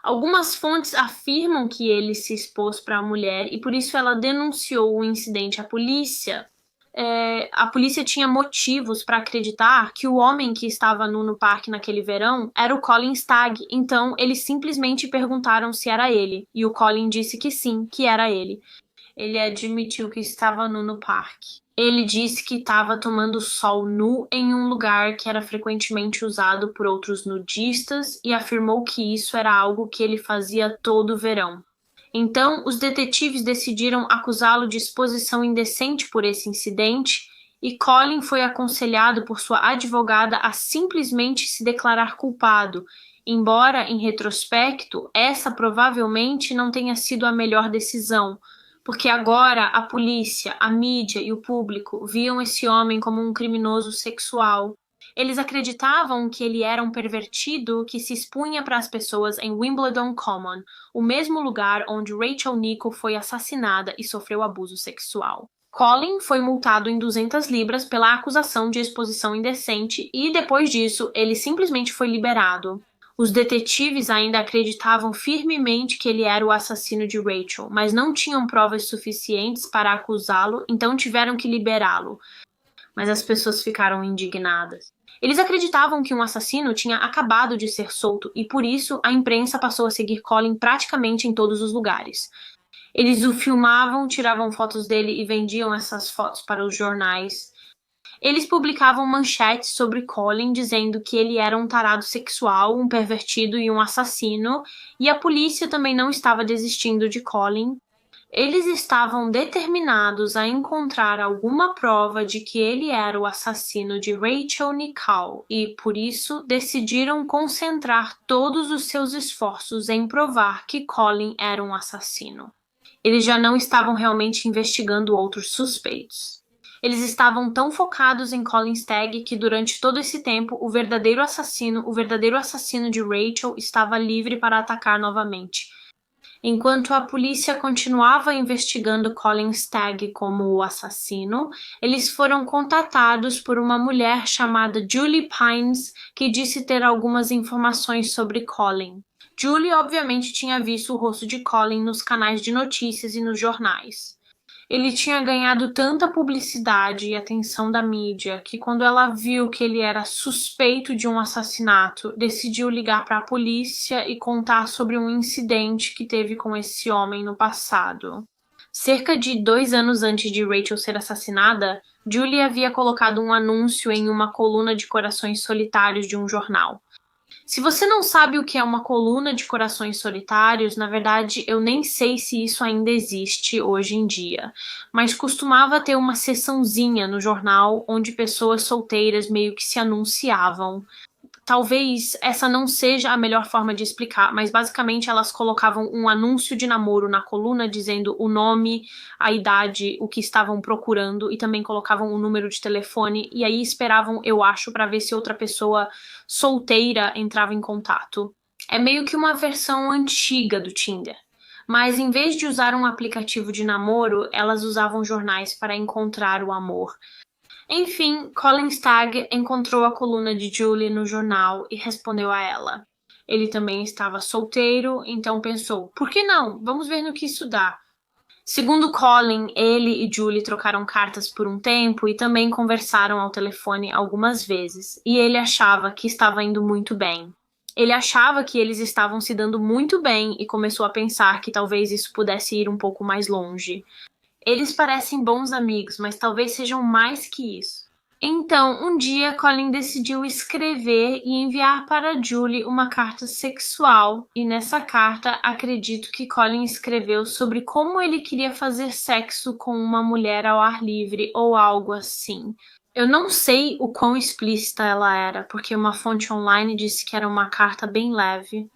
Algumas fontes afirmam que ele se expôs para a mulher e por isso ela denunciou o incidente à polícia. a polícia tinha motivos para acreditar que o homem que estava no parque naquele verão era o Colin Stagg. Então, eles simplesmente perguntaram se era ele. E o Colin disse que sim, que era ele. Ele admitiu que estava nu no parque. Ele disse que estava tomando sol nu em um lugar que era frequentemente usado por outros nudistas e afirmou que isso era algo que ele fazia todo verão. Então, os detetives decidiram acusá-lo de exposição indecente por esse incidente e Colin foi aconselhado por sua advogada a simplesmente se declarar culpado, embora, em retrospecto, essa provavelmente não tenha sido a melhor decisão, porque agora a polícia, a mídia e o público viam esse homem como um criminoso sexual. Eles acreditavam que ele era um pervertido que se expunha para as pessoas em Wimbledon Common, o mesmo lugar onde Rachel Nichols foi assassinada e sofreu abuso sexual. Colin foi multado em 200 libras pela acusação de exposição indecente e, depois disso, ele simplesmente foi liberado. Os detetives ainda acreditavam firmemente que ele era o assassino de Rachel, mas não tinham provas suficientes para acusá-lo, então tiveram que liberá-lo. Mas as pessoas ficaram indignadas. Eles acreditavam que um assassino tinha acabado de ser solto e, por isso, a imprensa passou a seguir Colin praticamente em todos os lugares. Eles o filmavam, tiravam fotos dele e vendiam essas fotos para os jornais. Eles publicavam manchetes sobre Colin dizendo que ele era um tarado sexual, um pervertido e um assassino, e a polícia também não estava desistindo de Colin. Eles estavam determinados a encontrar alguma prova de que ele era o assassino de Rachel Nichols e, por isso, decidiram concentrar todos os seus esforços em provar que Colin era um assassino. Eles já não estavam realmente investigando outros suspeitos. Eles estavam tão focados em Colin Stagg que durante todo esse tempo o verdadeiro assassino de Rachel estava livre para atacar novamente. Enquanto a polícia continuava investigando Colin Stagg como o assassino, eles foram contatados por uma mulher chamada Julie Pines, que disse ter algumas informações sobre Colin. Julie obviamente tinha visto o rosto de Colin nos canais de notícias e nos jornais. Ele tinha ganhado tanta publicidade e atenção da mídia que, quando ela viu que ele era suspeito de um assassinato, decidiu ligar para a polícia e contar sobre um incidente que teve com esse homem no passado. Cerca de 2 anos antes de Rachel ser assassinada, Julie havia colocado um anúncio em uma coluna de corações solitários de um jornal. Se você não sabe o que é uma coluna de corações solitários, na verdade eu nem sei se isso ainda existe hoje em dia, mas costumava ter uma seçãozinha no jornal onde pessoas solteiras meio que se anunciavam. Talvez essa não seja a melhor forma de explicar, mas basicamente elas colocavam um anúncio de namoro na coluna dizendo o nome, a idade, o que estavam procurando e também colocavam o número de telefone e aí esperavam, eu acho, para ver se outra pessoa solteira entrava em contato. É meio que uma versão antiga do Tinder. Mas em vez de usar um aplicativo de namoro, elas usavam jornais para encontrar o amor. Enfim, Colin Stagg encontrou a coluna de Julie no jornal e respondeu a ela. Ele também estava solteiro, então pensou, por que não? Vamos ver no que isso dá. Segundo Colin, ele e Julie trocaram cartas por um tempo e também conversaram ao telefone algumas vezes, e ele achava que estava indo muito bem. Ele achava que eles estavam se dando muito bem e começou a pensar que talvez isso pudesse ir um pouco mais longe. Eles parecem bons amigos, mas talvez sejam mais que isso. Então, um dia, Colin decidiu escrever e enviar para Julie uma carta sexual. E nessa carta, acredito que Colin escreveu sobre como ele queria fazer sexo com uma mulher ao ar livre ou algo assim. Eu não sei o quão explícita ela era, porque uma fonte online disse que era uma carta bem leve.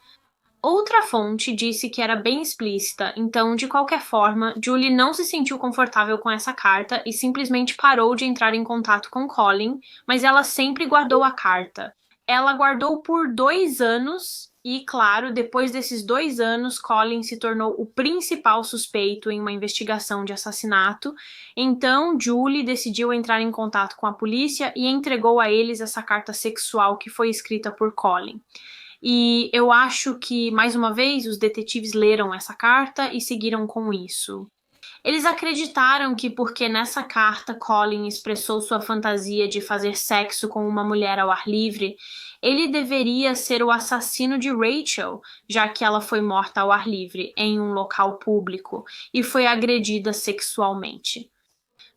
Outra fonte disse que era bem explícita, então, de qualquer forma, Julie não se sentiu confortável com essa carta e simplesmente parou de entrar em contato com Colin, mas ela sempre guardou a carta. Ela guardou por 2 anos e, claro, depois desses 2 anos, Colin se tornou o principal suspeito em uma investigação de assassinato. Então, Julie decidiu entrar em contato com a polícia e entregou a eles essa carta sexual que foi escrita por Colin. E eu acho que, mais uma vez, os detetives leram essa carta e seguiram com isso. Eles acreditaram que porque nessa carta Colin expressou sua fantasia de fazer sexo com uma mulher ao ar livre, ele deveria ser o assassino de Rachel, já que ela foi morta ao ar livre em um local público e foi agredida sexualmente.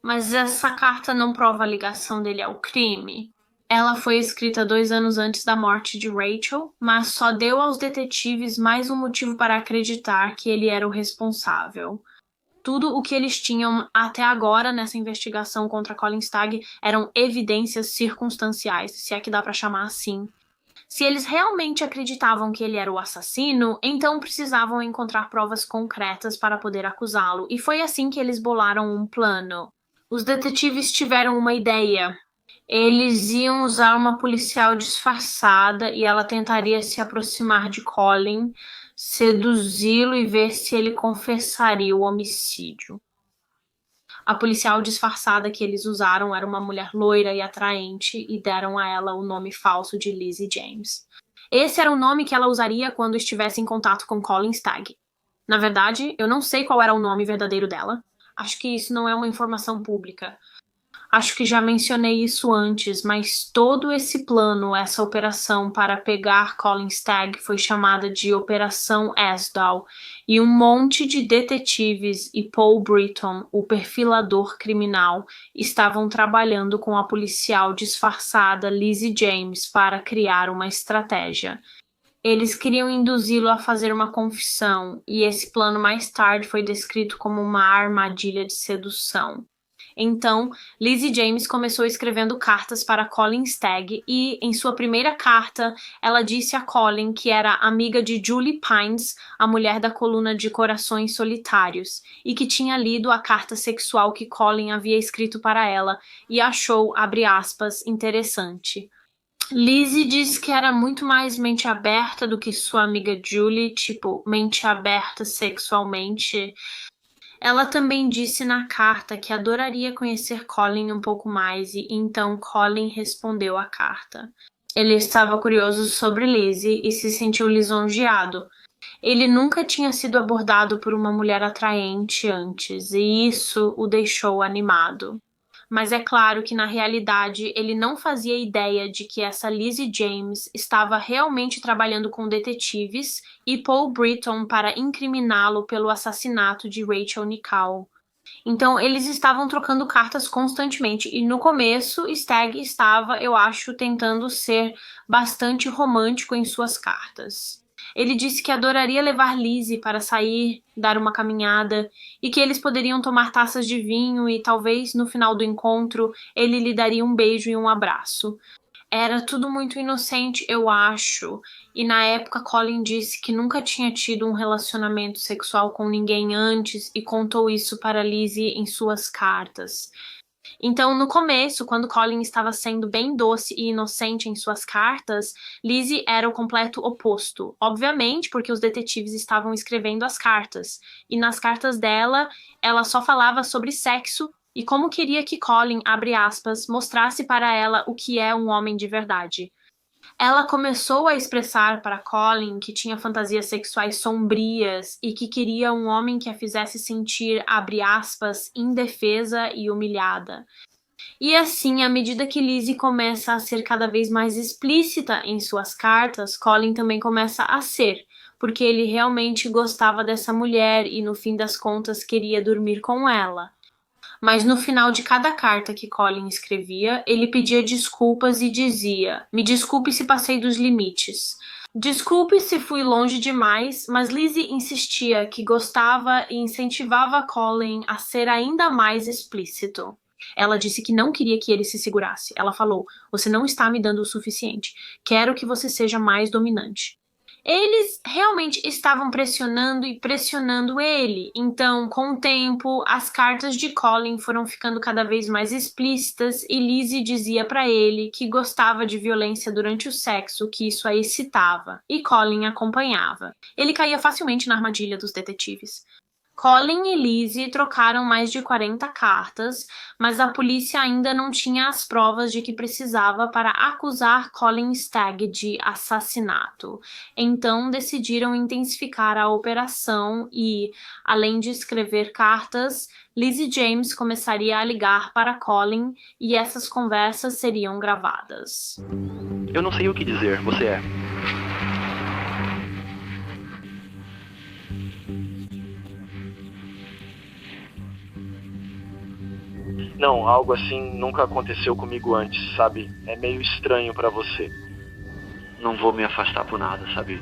Mas essa carta não prova a ligação dele ao crime. Ela foi escrita 2 anos antes da morte de Rachel, mas só deu aos detetives mais um motivo para acreditar que ele era o responsável. Tudo o que eles tinham até agora nessa investigação contra Colin Stagg eram evidências circunstanciais, se é que dá para chamar assim. Se eles realmente acreditavam que ele era o assassino, então precisavam encontrar provas concretas para poder acusá-lo, e foi assim que eles bolaram um plano. Os detetives tiveram uma ideia. Eles iam usar uma policial disfarçada e ela tentaria se aproximar de Colin, seduzi-lo e ver se ele confessaria o homicídio. A policial disfarçada que eles usaram era uma mulher loira e atraente e deram a ela o nome falso de Lizzie James. Esse era o nome que ela usaria quando estivesse em contato com Colin Stagg. Na verdade, eu não sei qual era o nome verdadeiro dela. Acho que isso não é uma informação pública. Acho que já mencionei isso antes, mas todo esse plano, essa operação para pegar Colin Stagg foi chamada de Operação Asdal, e um monte de detetives e Paul Britton, o perfilador criminal, estavam trabalhando com a policial disfarçada Lizzie James para criar uma estratégia. Eles queriam induzi-lo a fazer uma confissão, e esse plano mais tarde foi descrito como uma armadilha de sedução. Então, Lizzie James começou escrevendo cartas para Colin Stagg e, em sua primeira carta, ela disse a Colin que era amiga de Julie Pines, a mulher da coluna de Corações Solitários, e que tinha lido a carta sexual que Colin havia escrito para ela e achou, abre aspas, interessante. Lizzie disse que era muito mais mente aberta do que sua amiga Julie, tipo, mente aberta sexualmente. Ela também disse na carta que adoraria conhecer Colin um pouco mais e então Colin respondeu à carta. Ele estava curioso sobre Lizzie e se sentiu lisonjeado. Ele nunca tinha sido abordado por uma mulher atraente antes e isso o deixou animado. Mas é claro que na realidade ele não fazia ideia de que essa Lizzie James estava realmente trabalhando com detetives e Paul Britton para incriminá-lo pelo assassinato de Rachel Nichol. Então eles estavam trocando cartas constantemente e no começo Stagg estava, eu acho, tentando ser bastante romântico em suas cartas. Ele disse que adoraria levar Lizzie para sair, dar uma caminhada, e que eles poderiam tomar taças de vinho e talvez, no final do encontro, ele lhe daria um beijo e um abraço. Era tudo muito inocente, eu acho, e na época Colin disse que nunca tinha tido um relacionamento sexual com ninguém antes e contou isso para Lizzie em suas cartas. Então, no começo, quando Colin estava sendo bem doce e inocente em suas cartas, Lizzie era o completo oposto. Obviamente, porque os detetives estavam escrevendo as cartas. E nas cartas dela, ela só falava sobre sexo e como queria que Colin, abre aspas, mostrasse para ela o que é um homem de verdade. Ela começou a expressar para Colin que tinha fantasias sexuais sombrias e que queria um homem que a fizesse sentir, abre aspas, indefesa e humilhada. E assim, à medida que Lizzie começa a ser cada vez mais explícita em suas cartas, Colin também começa a ser, porque ele realmente gostava dessa mulher e no fim das contas queria dormir com ela. Mas no final de cada carta que Colin escrevia, ele pedia desculpas e dizia: "Me desculpe se passei dos limites. Desculpe se fui longe demais", mas Lizzie insistia que gostava e incentivava Colin a ser ainda mais explícito. Ela disse que não queria que ele se segurasse. Ela falou: "Você não está me dando o suficiente. Quero que você seja mais dominante." Eles realmente estavam pressionando e pressionando ele. Então, com o tempo, as cartas de Colin foram ficando cada vez mais explícitas e Lizzie dizia para ele que gostava de violência durante o sexo, que isso a excitava, e Colin acompanhava. Ele caía facilmente na armadilha dos detetives. Colin e Lizzie trocaram mais de 40 cartas, mas a polícia ainda não tinha as provas de que precisava para acusar Colin Stagg de assassinato. Então decidiram intensificar a operação e, além de escrever cartas, Lizzie James começaria a ligar para Colin e essas conversas seriam gravadas. Eu não sei o que dizer, você é. Não, algo assim nunca aconteceu comigo antes, sabe? É meio estranho pra você. Não vou me afastar por nada, sabe?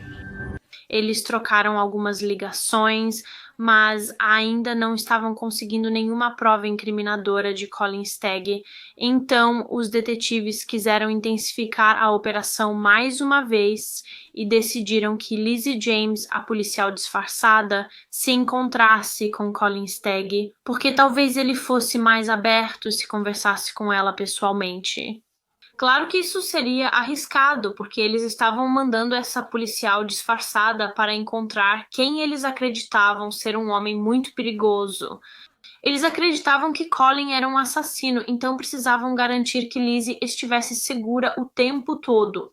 Eles trocaram algumas ligações, mas ainda não estavam conseguindo nenhuma prova incriminadora de Colin Stagg. Então, os detetives quiseram intensificar a operação mais uma vez e decidiram que Lizzie James, a policial disfarçada, se encontrasse com Colin Stagg, porque talvez ele fosse mais aberto se conversasse com ela pessoalmente. Claro que isso seria arriscado, porque eles estavam mandando essa policial disfarçada para encontrar quem eles acreditavam ser um homem muito perigoso. Eles acreditavam que Colin era um assassino, então precisavam garantir que Lizzie estivesse segura o tempo todo.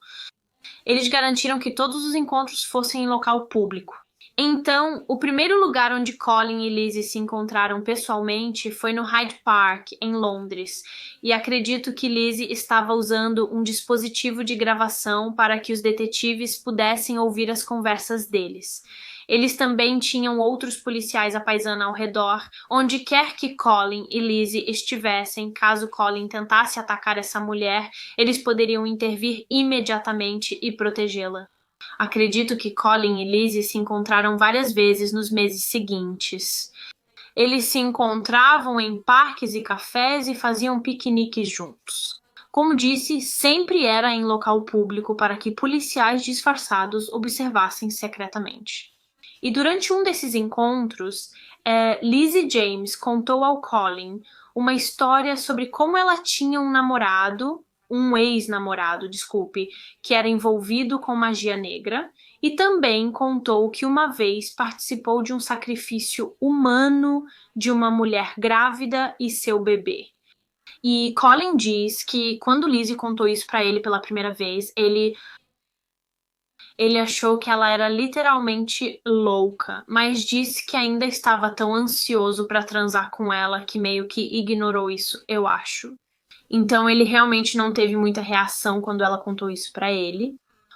Eles garantiram que todos os encontros fossem em local público. Então, o primeiro lugar onde Colin e Lizzie se encontraram pessoalmente foi no Hyde Park, em Londres, e acredito que Lizzie estava usando um dispositivo de gravação para que os detetives pudessem ouvir as conversas deles. Eles também tinham outros policiais à paisana ao redor, onde quer que Colin e Lizzie estivessem, caso Colin tentasse atacar essa mulher, eles poderiam intervir imediatamente e protegê-la. Acredito que Colin e Lizzie se encontraram várias vezes nos meses seguintes. Eles se encontravam em parques e cafés e faziam piqueniques juntos. Como disse, sempre era em local público para que policiais disfarçados observassem secretamente. E durante um desses encontros, Lizzie James contou ao Colin uma história sobre como ela tinha um ex-namorado, que era envolvido com magia negra, e também contou que uma vez participou de um sacrifício humano de uma mulher grávida e seu bebê. E Colin diz que quando Lizzie contou isso pra ele pela primeira vez, ele achou que ela era literalmente louca, mas disse que ainda estava tão ansioso pra transar com ela que meio que ignorou isso, eu acho. Então ele realmente não teve muita reação quando ela contou isso pra ele.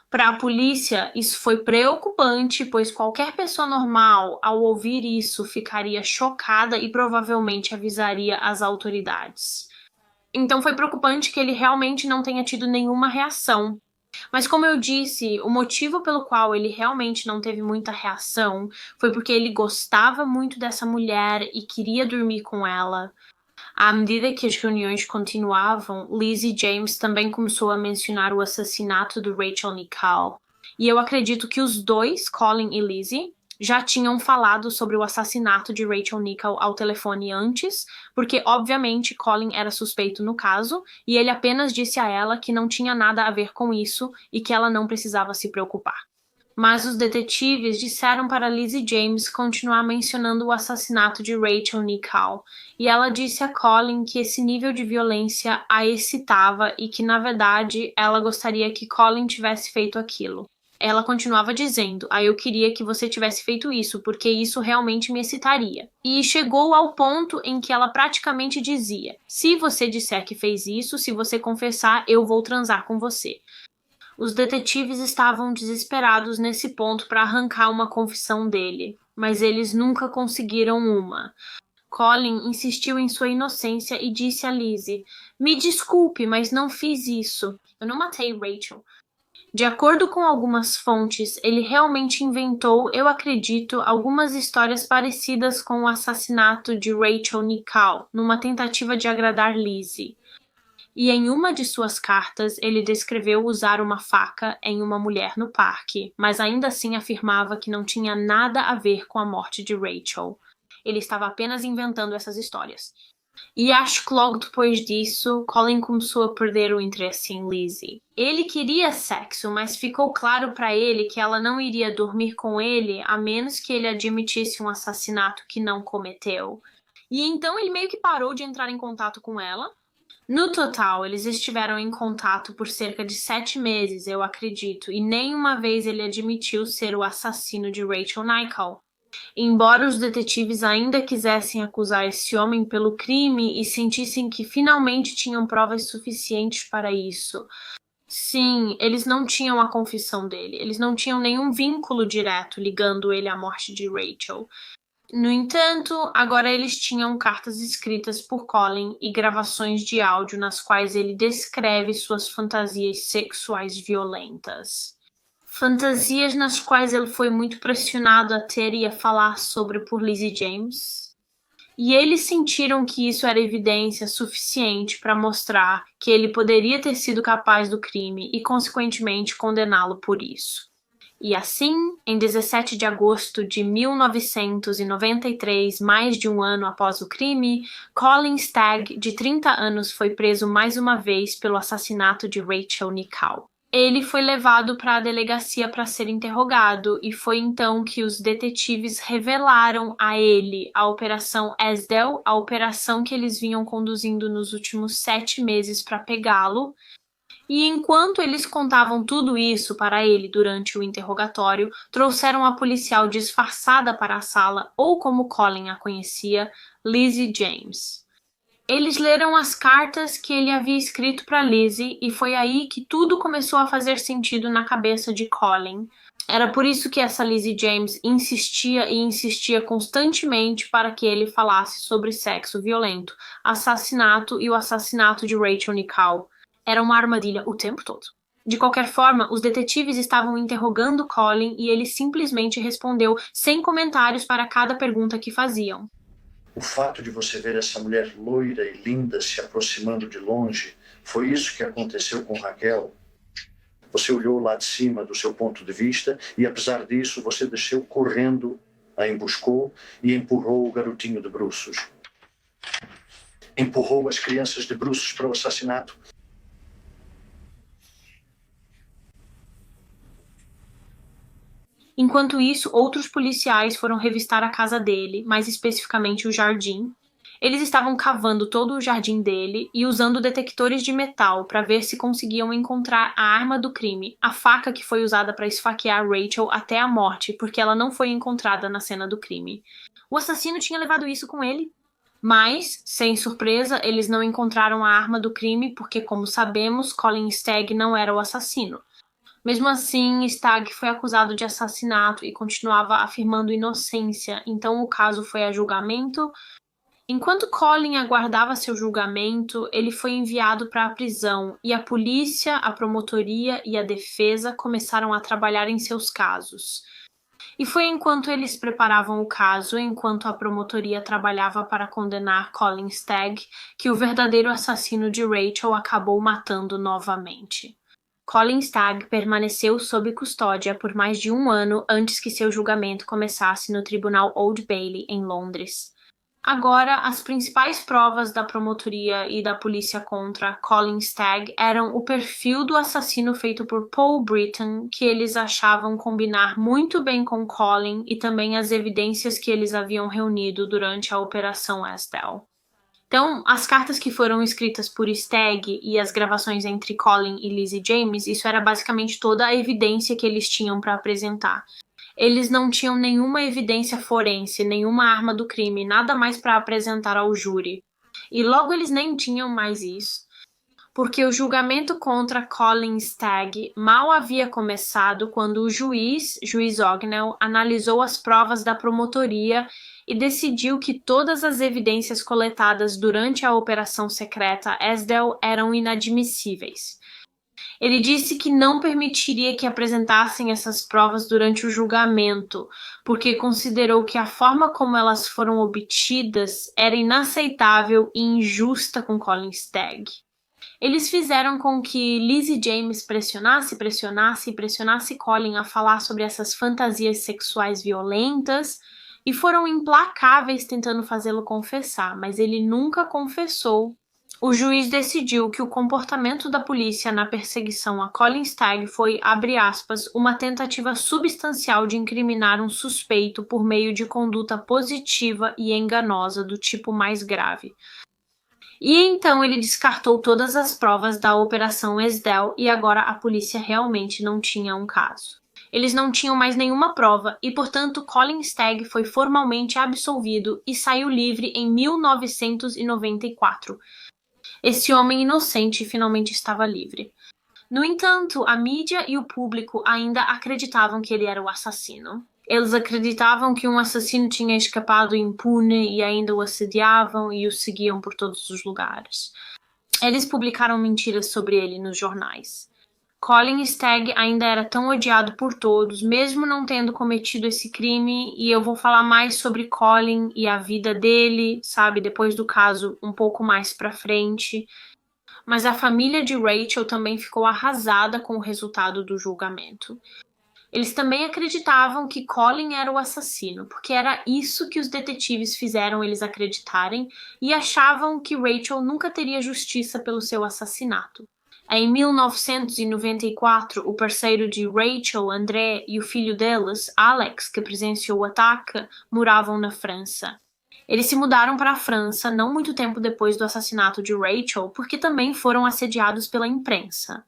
Para a polícia, isso foi preocupante, pois qualquer pessoa normal, ao ouvir isso, ficaria chocada e provavelmente avisaria as autoridades. Então foi preocupante que ele realmente não tenha tido nenhuma reação. Mas como eu disse, o motivo pelo qual ele realmente não teve muita reação foi porque ele gostava muito dessa mulher e queria dormir com ela. À medida que as reuniões continuavam, Lizzie James também começou a mencionar o assassinato de Rachel Nichol. E eu acredito que os dois, Colin e Lizzie, já tinham falado sobre o assassinato de Rachel Nichol ao telefone antes, porque obviamente Colin era suspeito no caso, e ele apenas disse a ela que não tinha nada a ver com isso e que ela não precisava se preocupar. Mas os detetives disseram para Lizzie James continuar mencionando o assassinato de Rachel Nichol, e ela disse a Colin que esse nível de violência a excitava e que, na verdade, ela gostaria que Colin tivesse feito aquilo. Ela continuava dizendo, eu queria que você tivesse feito isso, porque isso realmente me excitaria. E chegou ao ponto em que ela praticamente dizia, se você disser que fez isso, se você confessar, eu vou transar com você. Os detetives estavam desesperados nesse ponto para arrancar uma confissão dele, mas eles nunca conseguiram uma. Colin insistiu em sua inocência e disse a Lizzie, me desculpe, mas não fiz isso. Eu não matei Rachel. De acordo com algumas fontes, ele realmente inventou, eu acredito, algumas histórias parecidas com o assassinato de Rachel Nichol, numa tentativa de agradar Lizzie. E em uma de suas cartas, ele descreveu usar uma faca em uma mulher no parque, mas ainda assim afirmava que não tinha nada a ver com a morte de Rachel. Ele estava apenas inventando essas histórias. E acho que logo depois disso, Colin começou a perder o interesse em Lizzie. Ele queria sexo, mas ficou claro para ele que ela não iria dormir com ele a menos que ele admitisse um assassinato que não cometeu. E então ele meio que parou de entrar em contato com ela. No total, eles estiveram em contato por cerca de 7 meses, eu acredito, e nenhuma vez ele admitiu ser o assassino de Rachel Nichol. Embora os detetives ainda quisessem acusar esse homem pelo crime e sentissem que finalmente tinham provas suficientes para isso. Sim, eles não tinham a confissão dele, eles não tinham nenhum vínculo direto ligando ele à morte de Rachel. No entanto, agora eles tinham cartas escritas por Colin e gravações de áudio nas quais ele descreve suas fantasias sexuais violentas. Fantasias nas quais ele foi muito pressionado a ter e a falar sobre por Lizzie James. E eles sentiram que isso era evidência suficiente para mostrar que ele poderia ter sido capaz do crime e, consequentemente, condená-lo por isso. E assim, em 17 de agosto de 1993, mais de um ano após o crime, Colin Stagg, de 30 anos, foi preso mais uma vez pelo assassinato de Rachel Nichol. Ele foi levado para a delegacia para ser interrogado e foi então que os detetives revelaram a ele a Operação Esdell, a operação que eles vinham conduzindo nos últimos 7 meses para pegá-lo. E enquanto eles contavam tudo isso para ele durante o interrogatório, trouxeram a policial disfarçada para a sala, ou como Colin a conhecia, Lizzie James. Eles leram as cartas que ele havia escrito para Lizzie e foi aí que tudo começou a fazer sentido na cabeça de Colin. Era por isso que essa Lizzie James insistia e insistia constantemente para que ele falasse sobre sexo violento, assassinato e o assassinato de Rachel Nichol. Era uma armadilha o tempo todo. De qualquer forma, os detetives estavam interrogando Colin e ele simplesmente respondeu sem comentários para cada pergunta que faziam. O fato de você ver essa mulher loira e linda se aproximando de longe, foi isso que aconteceu com Raquel? Você olhou lá de cima do seu ponto de vista e, apesar disso, você desceu correndo, a emboscou e empurrou o garotinho de bruços. Empurrou as crianças de bruços para o assassinato. Enquanto isso, outros policiais foram revistar a casa dele, mais especificamente o jardim. Eles estavam cavando todo o jardim dele e usando detectores de metal para ver se conseguiam encontrar a arma do crime, a faca que foi usada para esfaquear Rachel até a morte, porque ela não foi encontrada na cena do crime. O assassino tinha levado isso com ele. Mas, sem surpresa, eles não encontraram a arma do crime porque, como sabemos, Colin Stagg não era o assassino. Mesmo assim, Stagg foi acusado de assassinato e continuava afirmando inocência, então o caso foi a julgamento. Enquanto Colin aguardava seu julgamento, ele foi enviado para a prisão e a polícia, a promotoria e a defesa começaram a trabalhar em seus casos. E foi enquanto eles preparavam o caso, enquanto a promotoria trabalhava para condenar Colin Stagg, que o verdadeiro assassino de Rachel acabou matando novamente. Colin Stagg permaneceu sob custódia por mais de um ano antes que seu julgamento começasse no Tribunal Old Bailey, em Londres. Agora, as principais provas da promotoria e da polícia contra Colin Stagg eram o perfil do assassino feito por Paul Britton, que eles achavam combinar muito bem com Colin, e também as evidências que eles haviam reunido durante a Operação Esdell. Então, as cartas que foram escritas por Stagg e as gravações entre Colin e Lizzie James, isso era basicamente toda a evidência que eles tinham para apresentar. Eles não tinham nenhuma evidência forense, nenhuma arma do crime, nada mais para apresentar ao júri. E logo eles nem tinham mais isso, porque o julgamento contra Colin Stagg mal havia começado quando o juiz Ognell, analisou as provas da promotoria e decidiu que todas as evidências coletadas durante a operação secreta Esdell eram inadmissíveis. Ele disse que não permitiria que apresentassem essas provas durante o julgamento, porque considerou que a forma como elas foram obtidas era inaceitável e injusta com Colin Stagg. Eles fizeram com que Lizzie James pressionasse Colin a falar sobre essas fantasias sexuais violentas, e foram implacáveis tentando fazê-lo confessar, mas ele nunca confessou. O juiz decidiu que o comportamento da polícia na perseguição a Colin Stagg foi, abre aspas, uma tentativa substancial de incriminar um suspeito por meio de conduta positiva e enganosa do tipo mais grave. E então ele descartou todas as provas da Operação Esdell e agora a polícia realmente não tinha um caso. Eles não tinham mais nenhuma prova e, portanto, Colin Stagg foi formalmente absolvido e saiu livre em 1994. Esse homem inocente finalmente estava livre. No entanto, a mídia e o público ainda acreditavam que ele era o assassino. Eles acreditavam que um assassino tinha escapado impune e ainda o assediavam e o seguiam por todos os lugares. Eles publicaram mentiras sobre ele nos jornais. Colin Stagg ainda era tão odiado por todos, mesmo não tendo cometido esse crime, e eu vou falar mais sobre Colin e a vida dele, sabe, depois do caso, um pouco mais pra frente. Mas a família de Rachel também ficou arrasada com o resultado do julgamento. Eles também acreditavam que Colin era o assassino, porque era isso que os detetives fizeram eles acreditarem, e achavam que Rachel nunca teria justiça pelo seu assassinato. Em 1994, o parceiro de Rachel, André, e o filho delas, Alex, que presenciou o ataque, moravam na França. Eles se mudaram para a França não muito tempo depois do assassinato de Rachel, porque também foram assediados pela imprensa.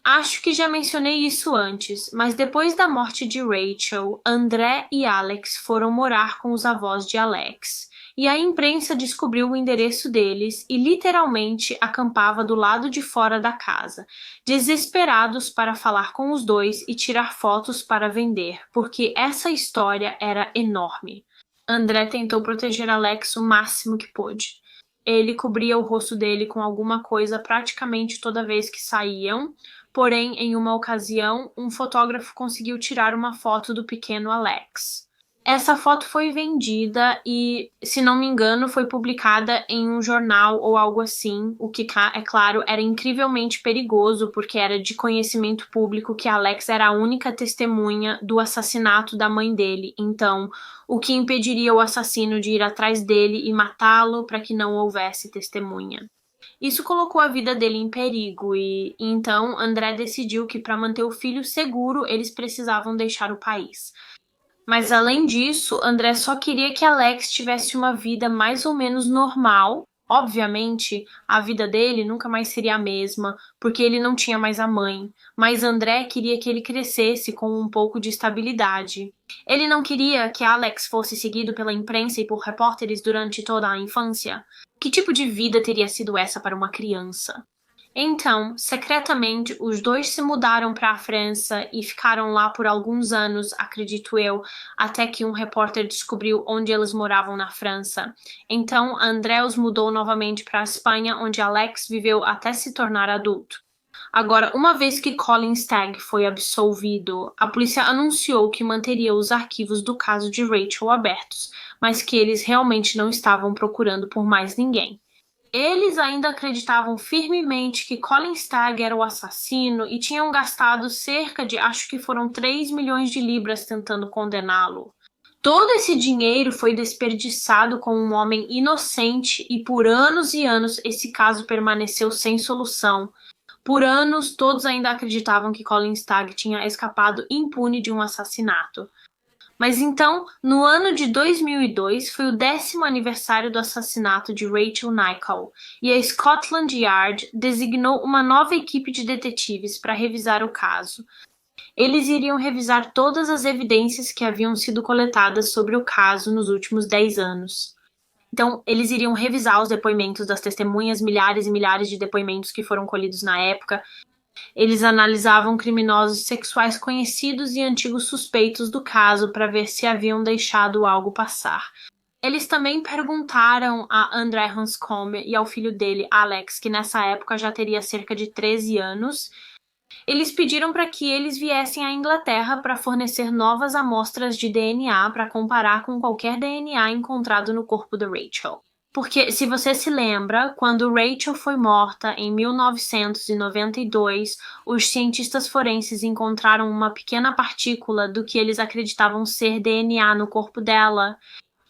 Acho que já mencionei isso antes, mas depois da morte de Rachel, André e Alex foram morar com os avós de Alex. E a imprensa descobriu o endereço deles e literalmente acampava do lado de fora da casa, desesperados para falar com os dois e tirar fotos para vender, porque essa história era enorme. André tentou proteger Alex o máximo que pôde. Ele cobria o rosto dele com alguma coisa praticamente toda vez que saíam, porém, em uma ocasião, um fotógrafo conseguiu tirar uma foto do pequeno Alex. Essa foto foi vendida e, se não me engano, foi publicada em um jornal ou algo assim, o que, é claro, era incrivelmente perigoso porque era de conhecimento público que Alex era a única testemunha do assassinato da mãe dele, então, o que impediria o assassino de ir atrás dele e matá-lo para que não houvesse testemunha. Isso colocou a vida dele em perigo e, então, André decidiu que para manter o filho seguro, eles precisavam deixar o país. Mas além disso, André só queria que Alex tivesse uma vida mais ou menos normal. Obviamente, a vida dele nunca mais seria a mesma, porque ele não tinha mais a mãe. Mas André queria que ele crescesse com um pouco de estabilidade. Ele não queria que Alex fosse seguido pela imprensa e por repórteres durante toda a infância. Que tipo de vida teria sido essa para uma criança? Então, secretamente, os dois se mudaram para a França e ficaram lá por alguns anos, acredito eu, até que um repórter descobriu onde eles moravam na França. Então, André os mudou novamente para a Espanha, onde Alex viveu até se tornar adulto. Agora, uma vez que Colin Stagg foi absolvido, a polícia anunciou que manteria os arquivos do caso de Rachel abertos, mas que eles realmente não estavam procurando por mais ninguém. Eles ainda acreditavam firmemente que Colin Stagg era o assassino e tinham gastado cerca de, acho que foram 3 milhões de libras tentando condená-lo. Todo esse dinheiro foi desperdiçado com um homem inocente e por anos e anos esse caso permaneceu sem solução. Por anos, todos ainda acreditavam que Colin Stagg tinha escapado impune de um assassinato. Mas então, no ano de 2002, foi o 10º aniversário do assassinato de Rachel Nichol, e a Scotland Yard designou uma nova equipe de detetives para revisar o caso. Eles iriam revisar todas as evidências que haviam sido coletadas sobre o caso nos últimos 10 anos. Então, eles iriam revisar os depoimentos das testemunhas, milhares e milhares de depoimentos que foram colhidos na época. Eles analisavam criminosos sexuais conhecidos e antigos suspeitos do caso para ver se haviam deixado algo passar. Eles também perguntaram a André Hanscom e ao filho dele, Alex, que nessa época já teria cerca de 13 anos. Eles pediram para que eles viessem à Inglaterra para fornecer novas amostras de DNA para comparar com qualquer DNA encontrado no corpo da Rachel. Porque, se você se lembra, quando Rachel foi morta em 1992, os cientistas forenses encontraram uma pequena partícula do que eles acreditavam ser DNA no corpo dela.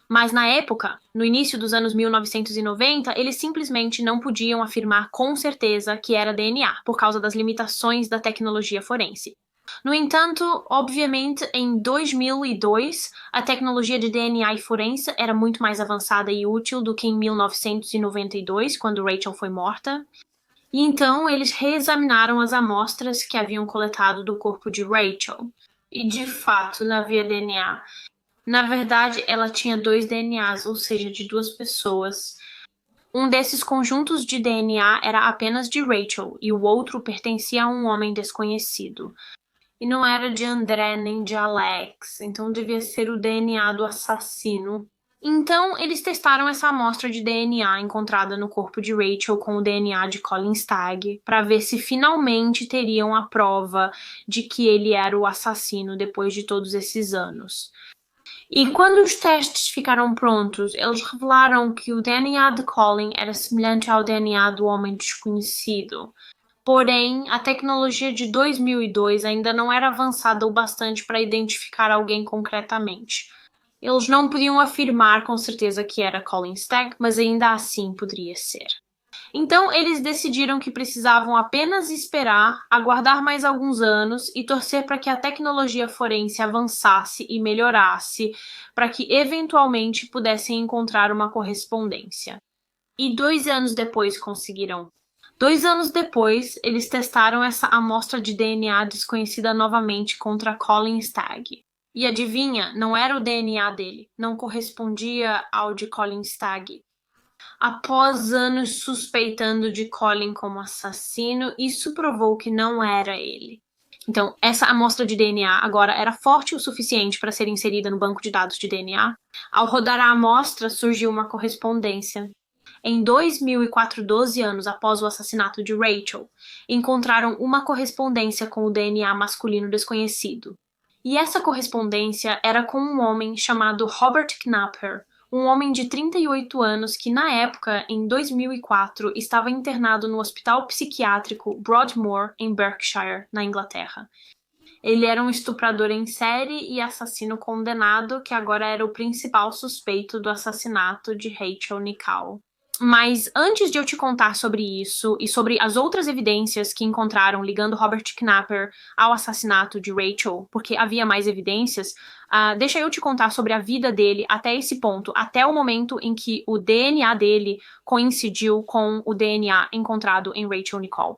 Mas na época, no início dos anos 1990, eles simplesmente não podiam afirmar com certeza que era DNA, por causa das limitações da tecnologia forense. No entanto, obviamente, em 2002, a tecnologia de DNA e forense era muito mais avançada e útil do que em 1992, quando Rachel foi morta. E então, eles reexaminaram as amostras que haviam coletado do corpo de Rachel. E, de fato, não havia DNA. Na verdade, ela tinha 2 DNAs, ou seja, de 2 pessoas. Um desses conjuntos de DNA era apenas de Rachel, e o outro pertencia a um homem desconhecido. E não era de André nem de Alex, então devia ser o DNA do assassino. Então, eles testaram essa amostra de DNA encontrada no corpo de Rachel com o DNA de Colin Stagg para ver se finalmente teriam a prova de que ele era o assassino depois de todos esses anos. E quando os testes ficaram prontos, eles revelaram que o DNA de Colin era semelhante ao DNA do homem desconhecido. Porém, a tecnologia de 2002 ainda não era avançada o bastante para identificar alguém concretamente. Eles não podiam afirmar com certeza que era Colin Stagg, mas ainda assim poderia ser. Então, eles decidiram que precisavam apenas esperar, aguardar mais alguns anos e torcer para que a tecnologia forense avançasse e melhorasse, para que eventualmente pudessem encontrar uma correspondência. E 2 anos depois conseguiram. 2 anos depois, eles testaram essa amostra de DNA desconhecida novamente contra Colin Stagg. E adivinha, não era o DNA dele, não correspondia ao de Colin Stagg. Após anos suspeitando de Colin como assassino, isso provou que não era ele. Então, essa amostra de DNA agora era forte o suficiente para ser inserida no banco de dados de DNA. Ao rodar a amostra, surgiu uma correspondência. Em 2004, 12 anos após o assassinato de Rachel, encontraram uma correspondência com o DNA masculino desconhecido. E essa correspondência era com um homem chamado Robert Knapper, um homem de 38 anos que, na época, em 2004, estava internado no hospital psiquiátrico Broadmoor, em Berkshire, na Inglaterra. Ele era um estuprador em série e assassino condenado que agora era o principal suspeito do assassinato de Rachel Nichol. Mas antes de eu te contar sobre isso e sobre as outras evidências que encontraram ligando Robert Knapper ao assassinato de Rachel, porque havia mais evidências, deixa eu te contar sobre a vida dele até esse ponto, até o momento em que o DNA dele coincidiu com o DNA encontrado em Rachel Nichol.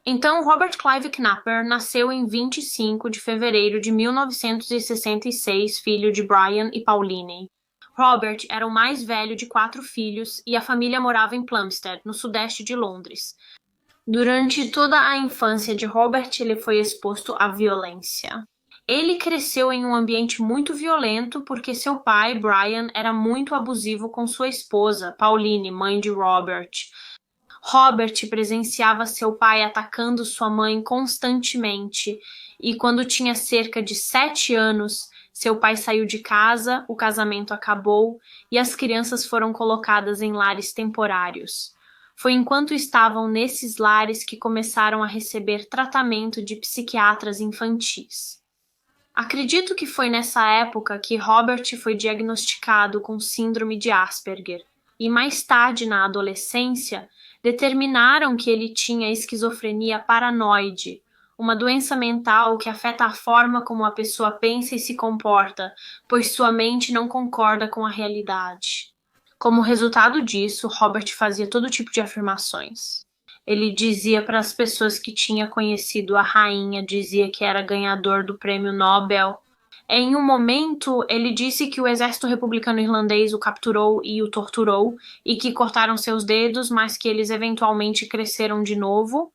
Então, Robert Clive Knapper nasceu em 25 de fevereiro de 1966, filho de Brian e Pauline. Robert era o mais velho de 4 filhos e a família morava em Plumstead, no sudeste de Londres. Durante toda a infância de Robert, ele foi exposto à violência. Ele cresceu em um ambiente muito violento porque seu pai, Brian, era muito abusivo com sua esposa, Pauline, mãe de Robert. Robert presenciava seu pai atacando sua mãe constantemente e quando tinha cerca de 7 anos, seu pai saiu de casa, o casamento acabou e as crianças foram colocadas em lares temporários. Foi enquanto estavam nesses lares que começaram a receber tratamento de psiquiatras infantis. Acredito que foi nessa época que Robert foi diagnosticado com síndrome de Asperger e mais tarde, na adolescência, determinaram que ele tinha esquizofrenia paranoide, uma doença mental que afeta a forma como a pessoa pensa e se comporta, pois sua mente não concorda com a realidade. Como resultado disso, Robert fazia todo tipo de afirmações. Ele dizia para as pessoas que tinha conhecido a rainha, dizia que era ganhador do prêmio Nobel. Em um momento, ele disse que o exército republicano irlandês o capturou e o torturou, e que cortaram seus dedos, mas que eles eventualmente cresceram de novo.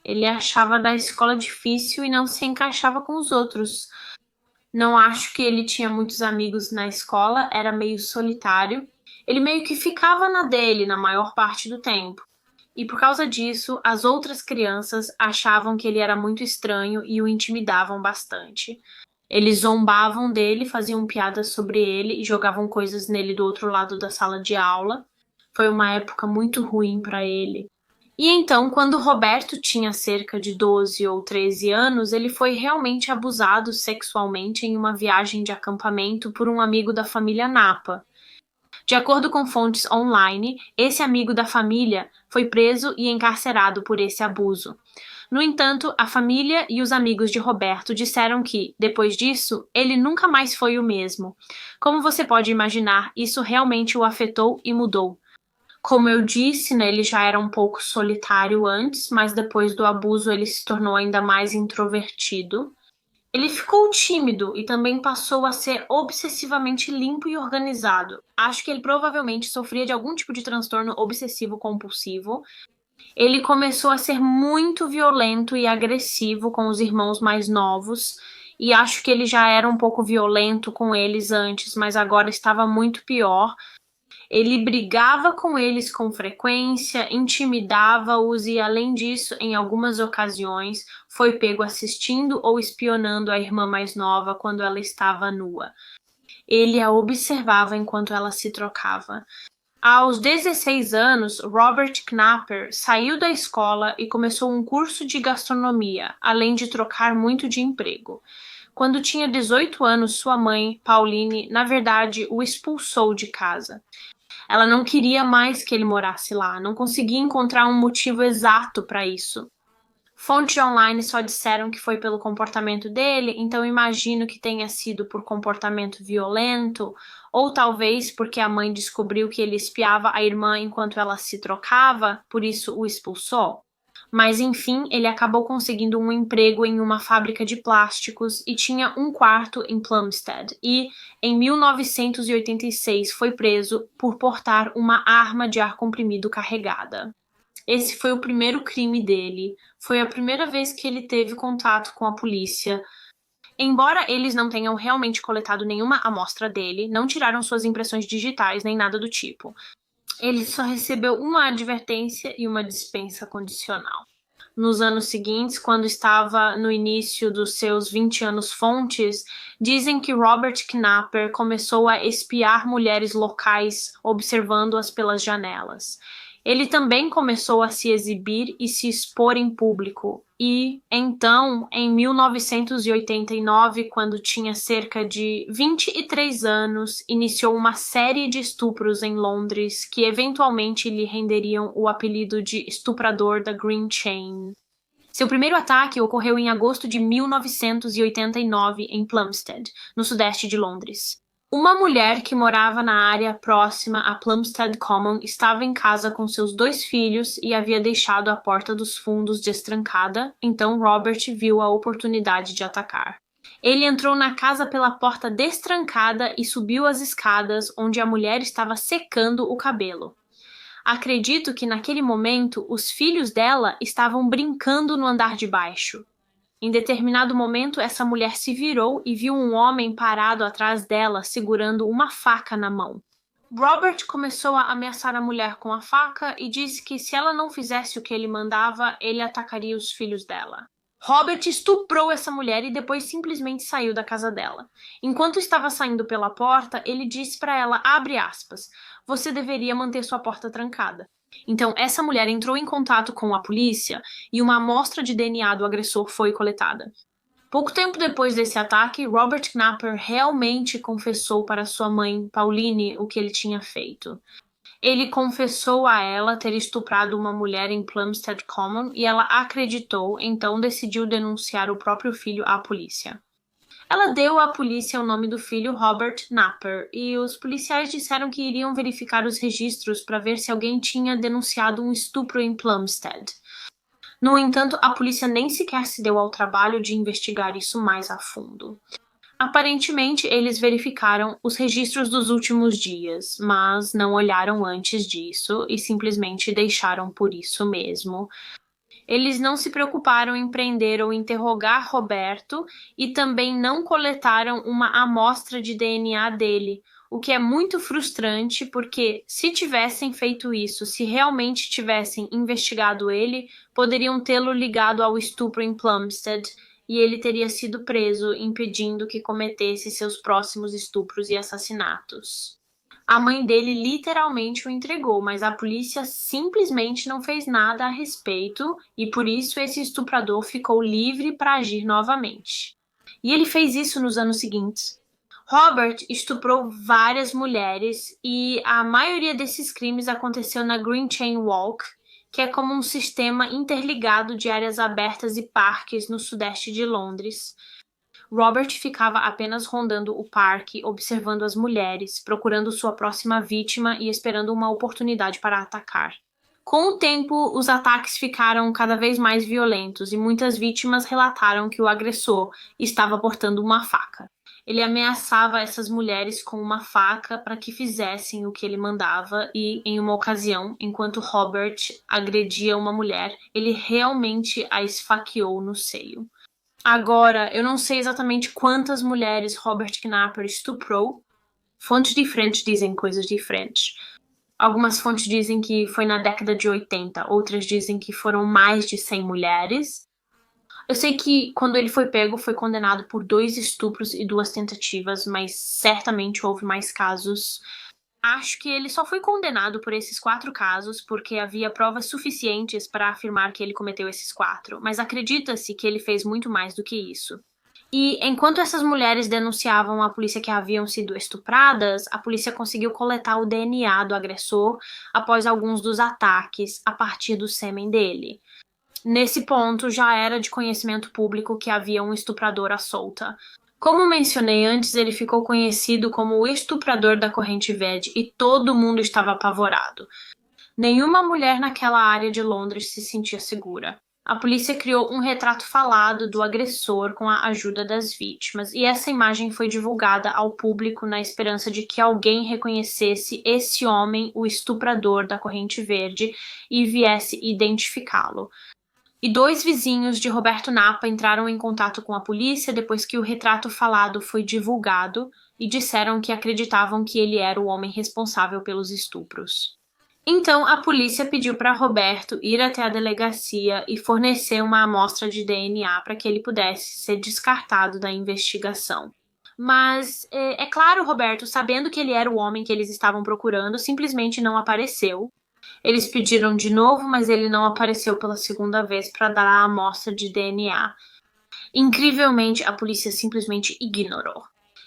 Ele achava da escola difícil e não se encaixava com os outros. Não acho que ele tinha muitos amigos na escola, era meio solitário. Ele meio que ficava na dele na maior parte do tempo. E por causa disso, as outras crianças achavam que ele era muito estranho e o intimidavam bastante. Eles zombavam dele, faziam piadas sobre ele e jogavam coisas nele do outro lado da sala de aula. Foi uma época muito ruim para ele. E então, quando Roberto tinha cerca de 12 ou 13 anos, ele foi realmente abusado sexualmente em uma viagem de acampamento por um amigo da família Napa. De acordo com fontes online, esse amigo da família foi preso e encarcerado por esse abuso. No entanto, a família e os amigos de Roberto disseram que, depois disso, ele nunca mais foi o mesmo. Como você pode imaginar, isso realmente o afetou e mudou. Como eu disse, né, ele já era um pouco solitário antes, mas depois do abuso ele se tornou ainda mais introvertido. Ele ficou tímido e também passou a ser obsessivamente limpo e organizado. Acho que ele provavelmente sofria de algum tipo de transtorno obsessivo-compulsivo. Ele começou a ser muito violento e agressivo com os irmãos mais novos, e acho que ele já era um pouco violento com eles antes, mas agora estava muito pior. Ele brigava com eles com frequência, intimidava-os e, além disso, em algumas ocasiões, foi pego assistindo ou espionando a irmã mais nova quando ela estava nua. Ele a observava enquanto ela se trocava. Aos 16 anos, Robert Knapper saiu da escola e começou um curso de gastronomia, além de trocar muito de emprego. Quando tinha 18 anos, sua mãe, Pauline, na verdade, o expulsou de casa. Ela não queria mais que ele morasse lá, não conseguia encontrar um motivo exato para isso. Fontes online só disseram que foi pelo comportamento dele, então imagino que tenha sido por comportamento violento, ou talvez porque a mãe descobriu que ele espiava a irmã enquanto ela se trocava, por isso o expulsou. Mas enfim, ele acabou conseguindo um emprego em uma fábrica de plásticos e tinha um quarto em Plumstead e, em 1986, foi preso por portar uma arma de ar comprimido carregada. Esse foi o primeiro crime dele, foi a primeira vez que ele teve contato com a polícia. Embora eles não tenham realmente coletado nenhuma amostra dele, não tiraram suas impressões digitais nem nada do tipo. Ele só recebeu uma advertência e uma dispensa condicional. Nos anos seguintes, quando estava no início dos seus 20 anos, fontes dizem que Robert Knapper começou a espiar mulheres locais, observando-as pelas janelas. Ele também começou a se exibir e se expor em público. E, então, em 1989, quando tinha cerca de 23 anos, iniciou uma série de estupros em Londres que eventualmente lhe renderiam o apelido de estuprador da Green Chain. Seu primeiro ataque ocorreu em agosto de 1989 em Plumstead, no sudeste de Londres. Uma mulher que morava na área próxima a Plumstead Common estava em casa com seus 2 filhos e havia deixado a porta dos fundos destrancada, então Robert viu a oportunidade de atacar. Ele entrou na casa pela porta destrancada e subiu as escadas onde a mulher estava secando o cabelo. Acredito que naquele momento os filhos dela estavam brincando no andar de baixo. Em determinado momento, essa mulher se virou e viu um homem parado atrás dela, segurando uma faca na mão. Robert começou a ameaçar a mulher com a faca e disse que se ela não fizesse o que ele mandava, ele atacaria os filhos dela. Robert estuprou essa mulher e depois simplesmente saiu da casa dela. Enquanto estava saindo pela porta, ele disse para ela, abre aspas, você deveria manter sua porta trancada. Então, essa mulher entrou em contato com a polícia e uma amostra de DNA do agressor foi coletada. Pouco tempo depois desse ataque, Robert Knapper realmente confessou para sua mãe, Pauline, o que ele tinha feito. Ele confessou a ela ter estuprado uma mulher em Plumstead Common e ela acreditou, então decidiu denunciar o próprio filho à polícia. Ela deu à polícia o nome do filho Robert Knapper e os policiais disseram que iriam verificar os registros para ver se alguém tinha denunciado um estupro em Plumstead. No entanto, a polícia nem sequer se deu ao trabalho de investigar isso mais a fundo. Aparentemente, eles verificaram os registros dos últimos dias, mas não olharam antes disso e simplesmente deixaram por isso mesmo. Eles não se preocuparam em prender ou interrogar Roberto e também não coletaram uma amostra de DNA dele, o que é muito frustrante porque, se tivessem feito isso, se realmente tivessem investigado ele, poderiam tê-lo ligado ao estupro em Plumstead e ele teria sido preso, impedindo que cometesse seus próximos estupros e assassinatos. A mãe dele literalmente o entregou, mas a polícia simplesmente não fez nada a respeito e por isso esse estuprador ficou livre para agir novamente. E ele fez isso nos anos seguintes. Robert estuprou várias mulheres e a maioria desses crimes aconteceu na Green Chain Walk, que é como um sistema interligado de áreas abertas e parques no sudeste de Londres. Robert ficava apenas rondando o parque, observando as mulheres, procurando sua próxima vítima e esperando uma oportunidade para atacar. Com o tempo, os ataques ficaram cada vez mais violentos e muitas vítimas relataram que o agressor estava portando uma faca. Ele ameaçava essas mulheres com uma faca para que fizessem o que ele mandava e, em uma ocasião, enquanto Robert agredia uma mulher, ele realmente a esfaqueou no seio. Agora, eu não sei exatamente quantas mulheres Robert Knapper estuprou. Fontes diferentes dizem coisas diferentes. Algumas fontes dizem que foi na década de 80, outras dizem que foram mais de 100 mulheres. Eu sei que quando ele foi pego, foi condenado por 2 estupros e 2 tentativas, mas certamente houve mais casos. Acho que ele só foi condenado por esses 4 casos porque havia provas suficientes para afirmar que ele cometeu esses 4, mas acredita-se que ele fez muito mais do que isso. E enquanto essas mulheres denunciavam à polícia que haviam sido estupradas, a polícia conseguiu coletar o DNA do agressor após alguns dos ataques a partir do sêmen dele. Nesse ponto, já era de conhecimento público que havia um estuprador à solta. Como mencionei antes, ele ficou conhecido como o estuprador da Corrente Verde e todo mundo estava apavorado. Nenhuma mulher naquela área de Londres se sentia segura. A polícia criou um retrato falado do agressor com a ajuda das vítimas, e essa imagem foi divulgada ao público na esperança de que alguém reconhecesse esse homem, o estuprador da Corrente Verde, e viesse identificá-lo. E 2 vizinhos de Roberto Napa entraram em contato com a polícia depois que o retrato falado foi divulgado e disseram que acreditavam que ele era o homem responsável pelos estupros. Então, a polícia pediu para Roberto ir até a delegacia e fornecer uma amostra de DNA para que ele pudesse ser descartado da investigação. Mas, é claro, Roberto, sabendo que ele era o homem que eles estavam procurando, simplesmente não apareceu. Eles pediram de novo, mas ele não apareceu pela segunda vez para dar a amostra de DNA. Incrivelmente, a polícia simplesmente ignorou.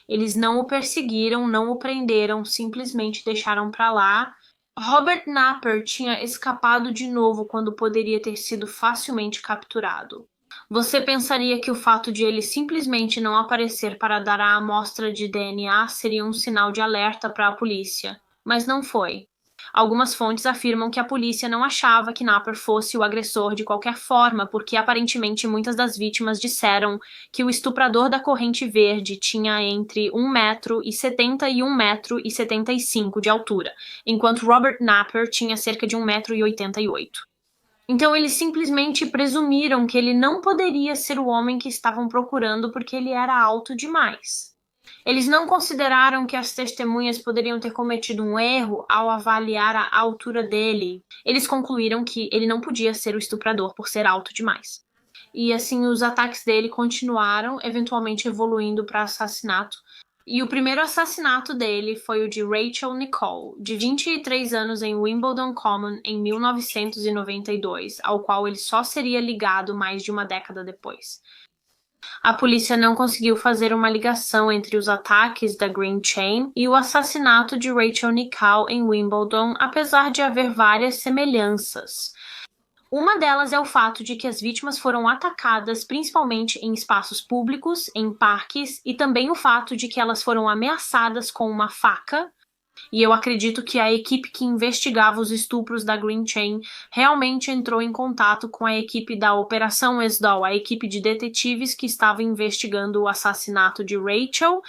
Eles não o perseguiram, não o prenderam, simplesmente deixaram para lá. Robert Knapper tinha escapado de novo quando poderia ter sido facilmente capturado. Você pensaria que o fato de ele simplesmente não aparecer para dar a amostra de DNA seria um sinal de alerta para a polícia, mas não foi. Algumas fontes afirmam que a polícia não achava que Knapper fosse o agressor de qualquer forma, porque aparentemente muitas das vítimas disseram que o estuprador da Corrente Verde tinha entre 1,70 m e 1,75 m de altura, enquanto Robert Knapper tinha cerca de 1,88 m. Então eles simplesmente presumiram que ele não poderia ser o homem que estavam procurando porque ele era alto demais. Eles não consideraram que as testemunhas poderiam ter cometido um erro ao avaliar a altura dele. Eles concluíram que ele não podia ser o estuprador por ser alto demais. E assim os ataques dele continuaram, eventualmente evoluindo para assassinato. E o primeiro assassinato dele foi o de Rachel Nicole, de 23 anos em Wimbledon Common em 1992, ao qual ele só seria ligado mais de uma década depois. A polícia não conseguiu fazer uma ligação entre os ataques da Green Chain e o assassinato de Rachel Nicole em Wimbledon, apesar de haver várias semelhanças. Uma delas é o fato de que as vítimas foram atacadas principalmente em espaços públicos, em parques, e também o fato de que elas foram ameaçadas com uma faca. E eu acredito que a equipe que investigava os estupros da Green Chain realmente entrou em contato com a equipe da Operação Esdal, a equipe de detetives que estava investigando o assassinato de Rachel.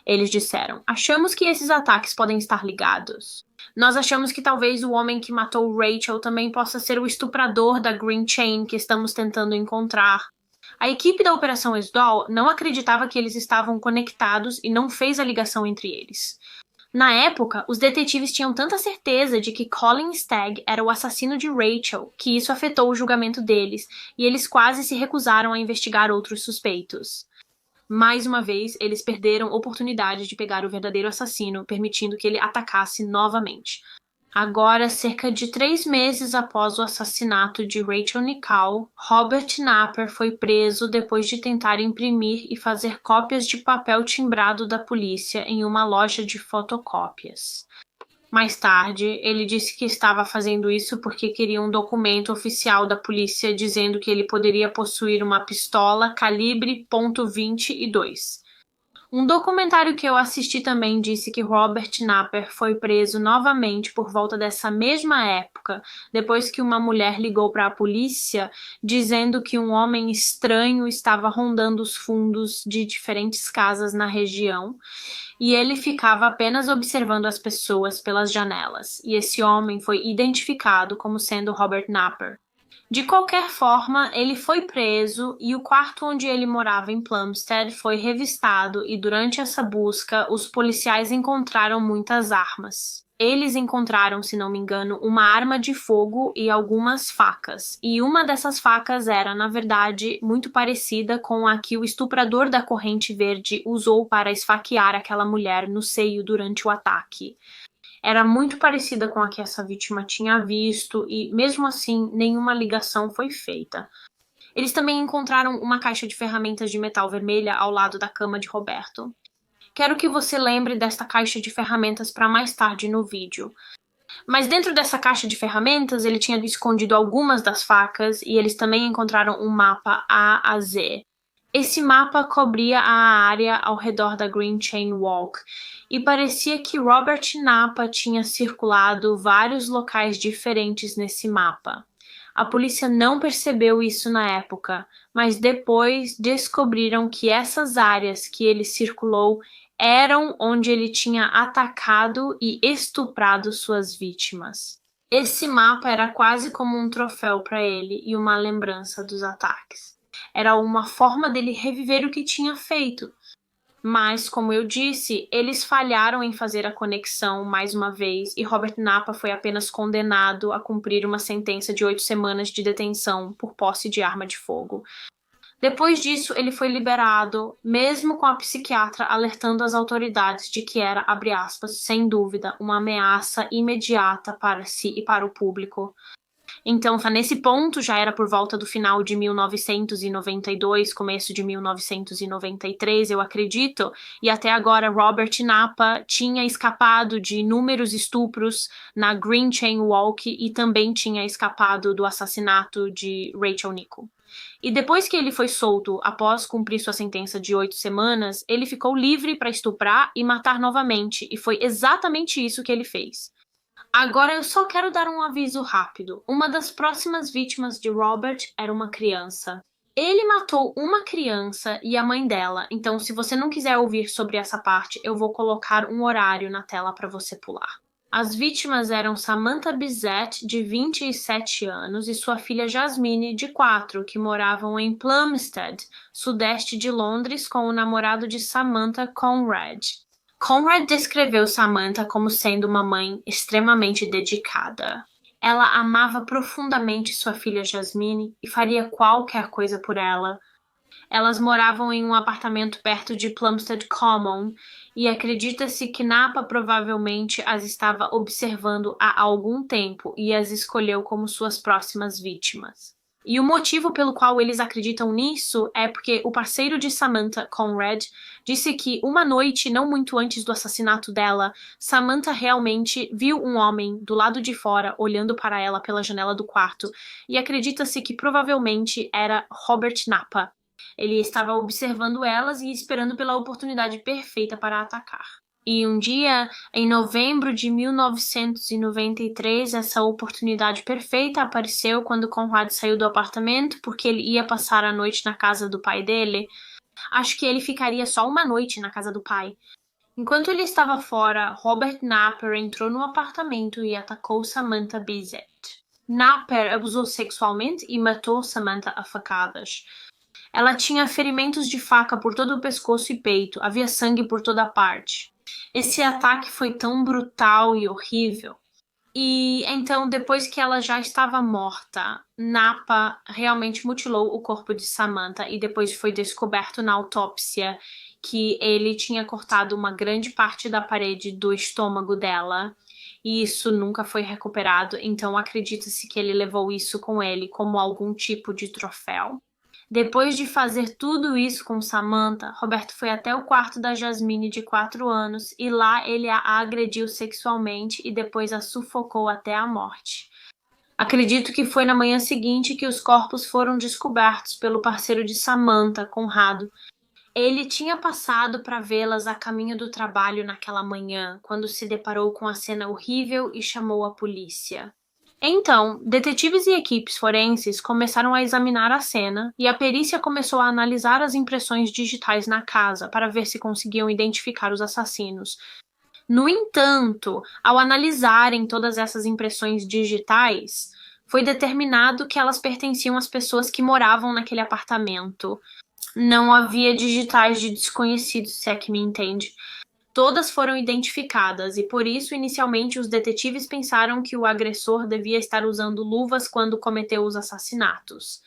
Eles disseram: achamos que esses ataques podem estar ligados. Nós achamos que talvez o homem que matou Rachel também possa ser o estuprador da Green Chain que estamos tentando encontrar. A equipe da Operação Esdal não acreditava que eles estavam conectados e não fez a ligação entre eles. Na época, os detetives tinham tanta certeza de que Colin Stagg era o assassino de Rachel que isso afetou o julgamento deles, e eles quase se recusaram a investigar outros suspeitos. Mais uma vez, eles perderam a oportunidade de pegar o verdadeiro assassino, permitindo que ele atacasse novamente. Agora, cerca de 3 meses após o assassinato de Rachel Nichols, Robert Napper foi preso depois de tentar imprimir e fazer cópias de papel timbrado da polícia em uma loja de fotocópias. Mais tarde, ele disse que estava fazendo isso porque queria um documento oficial da polícia dizendo que ele poderia possuir uma pistola calibre .22. Um documentário que eu assisti também disse que Robert Napper foi preso novamente por volta dessa mesma época, depois que uma mulher ligou para a polícia dizendo que um homem estranho estava rondando os fundos de diferentes casas na região e ele ficava apenas observando as pessoas pelas janelas, e esse homem foi identificado como sendo Robert Napper. De qualquer forma, ele foi preso e o quarto onde ele morava em Plumstead foi revistado e durante essa busca, os policiais encontraram muitas armas. Eles encontraram, se não me engano, uma arma de fogo e algumas facas. E uma dessas facas era, na verdade, muito parecida com a que o estuprador da corrente verde usou para esfaquear aquela mulher no seio durante o ataque. Era muito parecida com a que essa vítima tinha visto e, mesmo assim, nenhuma ligação foi feita. Eles também encontraram uma caixa de ferramentas de metal vermelha ao lado da cama de Roberto. Quero que você lembre desta caixa de ferramentas para mais tarde no vídeo. Mas dentro dessa caixa de ferramentas, ele tinha escondido algumas das facas e eles também encontraram um mapa A a Z. Esse mapa cobria a área ao redor da Green Chain Walk e parecia que Robert Napper tinha circulado vários locais diferentes nesse mapa. A polícia não percebeu isso na época, mas depois descobriram que essas áreas que ele circulou eram onde ele tinha atacado e estuprado suas vítimas. Esse mapa era quase como um troféu para ele e uma lembrança dos ataques. Era uma forma dele reviver o que tinha feito. Mas, como eu disse, eles falharam em fazer a conexão mais uma vez e Robert Napper foi apenas condenado a cumprir uma sentença de 8 semanas de detenção por posse de arma de fogo. Depois disso, ele foi liberado, mesmo com a psiquiatra alertando as autoridades de que era, abre aspas, sem dúvida, uma ameaça imediata para si e para o público. Então, nesse ponto, já era por volta do final de 1992, começo de 1993, eu acredito, e até agora Robert Napper tinha escapado de inúmeros estupros na Green Chain Walk e também tinha escapado do assassinato de Rachel Nichols. E depois que ele foi solto após cumprir sua sentença de 8 semanas, ele ficou livre para estuprar e matar novamente, e foi exatamente isso que ele fez. Agora eu só quero dar um aviso rápido. Uma das próximas vítimas de Robert era uma criança. Ele matou uma criança e a mãe dela, então se você não quiser ouvir sobre essa parte, eu vou colocar um horário na tela para você pular. As vítimas eram Samantha Bissett, de 27 anos, e sua filha Jasmine, de 4, que moravam em Plumstead, sudeste de Londres, com o namorado de Samantha, Conrad. Conrad descreveu Samantha como sendo uma mãe extremamente dedicada. Ela amava profundamente sua filha Jasmine e faria qualquer coisa por ela. Elas moravam em um apartamento perto de Plumstead Common e acredita-se que Napper provavelmente as estava observando há algum tempo e as escolheu como suas próximas vítimas. E o motivo pelo qual eles acreditam nisso é porque o parceiro de Samantha, Conrad, disse que uma noite, não muito antes do assassinato dela, Samantha realmente viu um homem do lado de fora olhando para ela pela janela do quarto e acredita-se que provavelmente era Robert Napper. Ele estava observando elas e esperando pela oportunidade perfeita para atacar. E um dia, em novembro de 1993, essa oportunidade perfeita apareceu quando Conrad saiu do apartamento porque ele ia passar a noite na casa do pai dele. Acho que ele ficaria só uma noite na casa do pai. Enquanto ele estava fora, Robert Napper entrou no apartamento e atacou Samantha Bissett. Napper abusou sexualmente e matou Samantha a facadas. Ela tinha ferimentos de faca por todo o pescoço e peito, havia sangue por toda parte. Esse ataque foi tão brutal e horrível. E então, depois que ela já estava morta, Napa realmente mutilou o corpo de Samantha e depois foi descoberto na autópsia que ele tinha cortado uma grande parte da parede do estômago dela e isso nunca foi recuperado, então acredita-se que ele levou isso com ele como algum tipo de troféu. Depois de fazer tudo isso com Samantha, Roberto foi até o quarto da Jasmine de 4 anos e lá ele a agrediu sexualmente e depois a sufocou até a morte. Acredito que foi na manhã seguinte que os corpos foram descobertos pelo parceiro de Samantha, Conrado. Ele tinha passado para vê-las a caminho do trabalho naquela manhã, quando se deparou com a cena horrível e chamou a polícia. Então, detetives e equipes forenses começaram a examinar a cena e a perícia começou a analisar as impressões digitais na casa para ver se conseguiam identificar os assassinos. No entanto, ao analisarem todas essas impressões digitais, foi determinado que elas pertenciam às pessoas que moravam naquele apartamento. Não havia digitais de desconhecidos, se é que me entende. Todas foram identificadas e por isso inicialmente os detetives pensaram que o agressor devia estar usando luvas quando cometeu os assassinatos.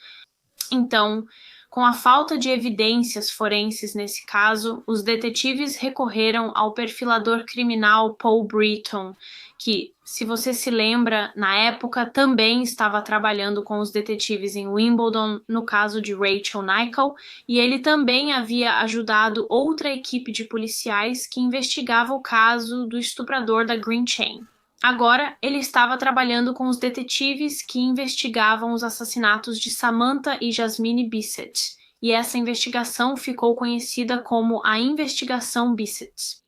Então, com a falta de evidências forenses nesse caso, os detetives recorreram ao perfilador criminal Paul Britton, que, se você se lembra, na época também estava trabalhando com os detetives em Wimbledon no caso de Rachel Nichol, e ele também havia ajudado outra equipe de policiais que investigava o caso do estuprador da Green Chain. Agora, ele estava trabalhando com os detetives que investigavam os assassinatos de Samantha e Jasmine Bissett, e essa investigação ficou conhecida como a Investigação Bissett.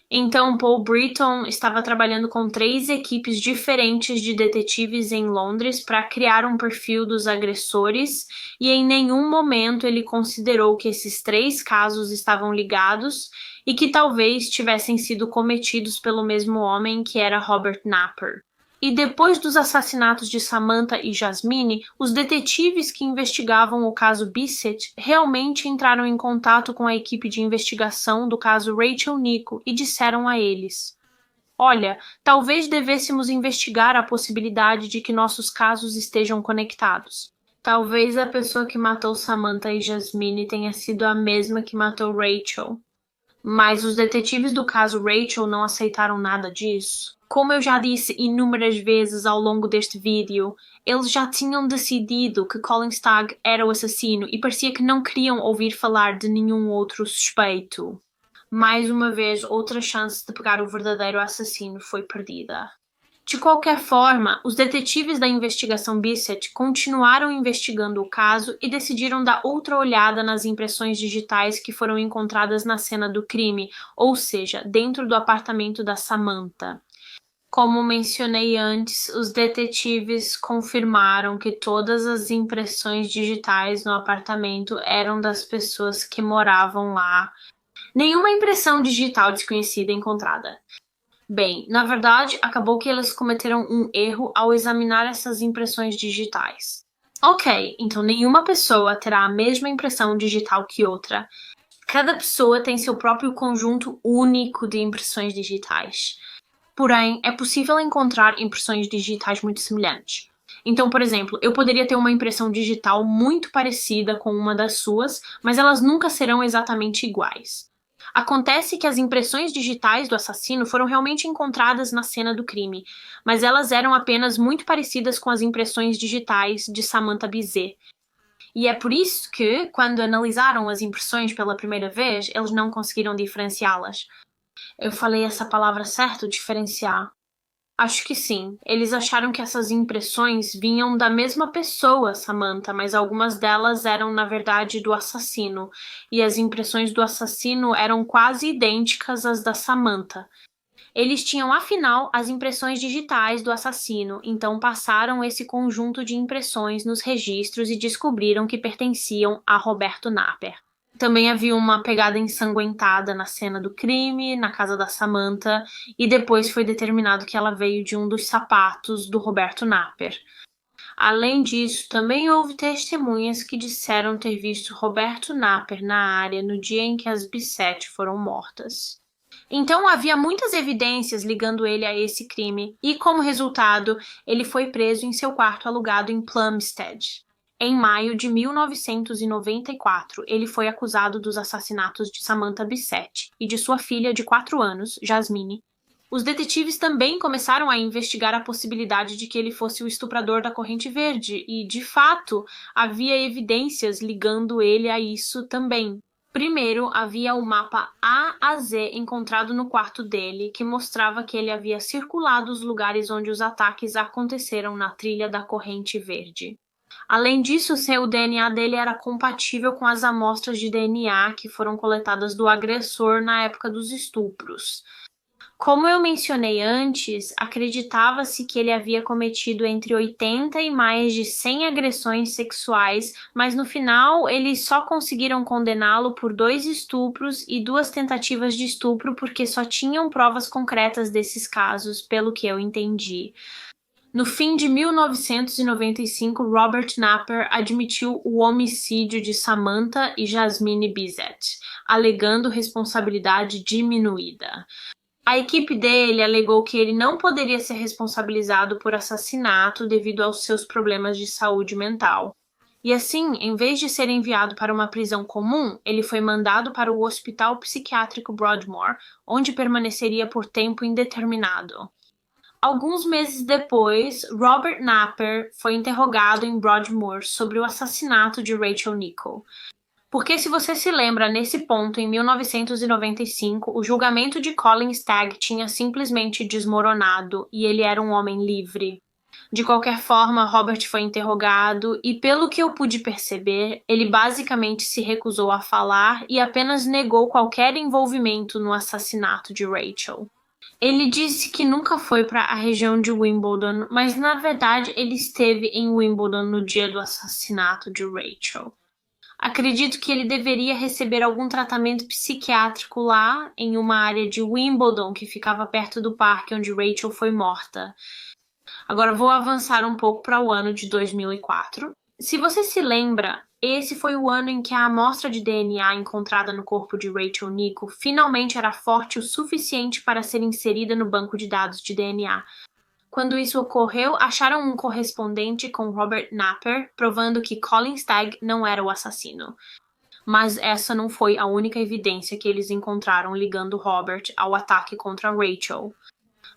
Então, Paul Britton estava trabalhando com 3 equipes diferentes de detetives em Londres para criar um perfil dos agressores e em nenhum momento ele considerou que esses 3 casos estavam ligados e que talvez tivessem sido cometidos pelo mesmo homem que era Robert Napper. E depois dos assassinatos de Samantha e Jasmine, os detetives que investigavam o caso Bissett realmente entraram em contato com a equipe de investigação do caso Rachel Nichol e disseram a eles: olha, talvez devêssemos investigar a possibilidade de que nossos casos estejam conectados. Talvez a pessoa que matou Samantha e Jasmine tenha sido a mesma que matou Rachel. Mas os detetives do caso Rachel não aceitaram nada disso. Como eu já disse inúmeras vezes ao longo deste vídeo, eles já tinham decidido que Colin Stagg era o assassino e parecia que não queriam ouvir falar de nenhum outro suspeito. Mais uma vez, outra chance de pegar o verdadeiro assassino foi perdida. De qualquer forma, os detetives da investigação Bissett continuaram investigando o caso e decidiram dar outra olhada nas impressões digitais que foram encontradas na cena do crime, ou seja, dentro do apartamento da Samantha. Como mencionei antes, os detetives confirmaram que todas as impressões digitais no apartamento eram das pessoas que moravam lá. Nenhuma impressão digital desconhecida encontrada. Bem, na verdade, acabou que eles cometeram um erro ao examinar essas impressões digitais. Ok, então nenhuma pessoa terá a mesma impressão digital que outra. Cada pessoa tem seu próprio conjunto único de impressões digitais. Porém, é possível encontrar impressões digitais muito semelhantes. Então, por exemplo, eu poderia ter uma impressão digital muito parecida com uma das suas, mas elas nunca serão exatamente iguais. Acontece que as impressões digitais do assassino foram realmente encontradas na cena do crime, mas elas eram apenas muito parecidas com as impressões digitais de Samantha Bizet. E é por isso que, quando analisaram as impressões pela primeira vez, eles não conseguiram diferenciá-las. Eu falei essa palavra certo, diferenciar? Acho que sim. Eles acharam que essas impressões vinham da mesma pessoa, Samantha, mas algumas delas eram, na verdade, do assassino. E as impressões do assassino eram quase idênticas às da Samantha. Eles tinham, afinal, as impressões digitais do assassino, então passaram esse conjunto de impressões nos registros e descobriram que pertenciam a Roberto Napper. Também havia uma pegada ensanguentada na cena do crime, na casa da Samantha, e depois foi determinado que ela veio de um dos sapatos do Roberto Napper. Além disso, também houve testemunhas que disseram ter visto Roberto Napper na área no dia em que as Bissett foram mortas. Então havia muitas evidências ligando ele a esse crime e, como resultado, ele foi preso em seu quarto alugado em Plumstead. Em maio de 1994, ele foi acusado dos assassinatos de Samantha Bissett e de sua filha de 4 anos, Jasmine. Os detetives também começaram a investigar a possibilidade de que ele fosse o estuprador da Corrente Verde e, de fato, havia evidências ligando ele a isso também. Primeiro, havia o mapa A a Z encontrado no quarto dele, que mostrava que ele havia circulado os lugares onde os ataques aconteceram na trilha da Corrente Verde. Além disso, seu DNA dele era compatível com as amostras de DNA que foram coletadas do agressor na época dos estupros. Como eu mencionei antes, acreditava-se que ele havia cometido entre 80 e mais de 100 agressões sexuais, mas no final eles só conseguiram condená-lo por 2 estupros e 2 tentativas de estupro porque só tinham provas concretas desses casos, pelo que eu entendi. No fim de 1995, Robert Napper admitiu o homicídio de Samantha e Jasmine Bissett, alegando responsabilidade diminuída. A equipe dele alegou que ele não poderia ser responsabilizado por assassinato devido aos seus problemas de saúde mental. E assim, em vez de ser enviado para uma prisão comum, ele foi mandado para o Hospital Psiquiátrico Broadmoor, onde permaneceria por tempo indeterminado. Alguns meses depois, Robert Napper foi interrogado em Broadmoor sobre o assassinato de Rachel Nichols. Porque, se você se lembra, nesse ponto, em 1995, o julgamento de Colin Stagg tinha simplesmente desmoronado e ele era um homem livre. De qualquer forma, Robert foi interrogado e, pelo que eu pude perceber, ele basicamente se recusou a falar e apenas negou qualquer envolvimento no assassinato de Rachel. Ele disse que nunca foi para a região de Wimbledon, mas na verdade ele esteve em Wimbledon no dia do assassinato de Rachel. Acredito que ele deveria receber algum tratamento psiquiátrico lá, em uma área de Wimbledon que ficava perto do parque onde Rachel foi morta. Agora vou avançar um pouco para o ano de 2004. Se você se lembra, esse foi o ano em que a amostra de DNA encontrada no corpo de Rachel Nichols finalmente era forte o suficiente para ser inserida no banco de dados de DNA. Quando isso ocorreu, acharam um correspondente com Robert Napper, provando que Colin Stagg não era o assassino. Mas essa não foi a única evidência que eles encontraram ligando Robert ao ataque contra Rachel.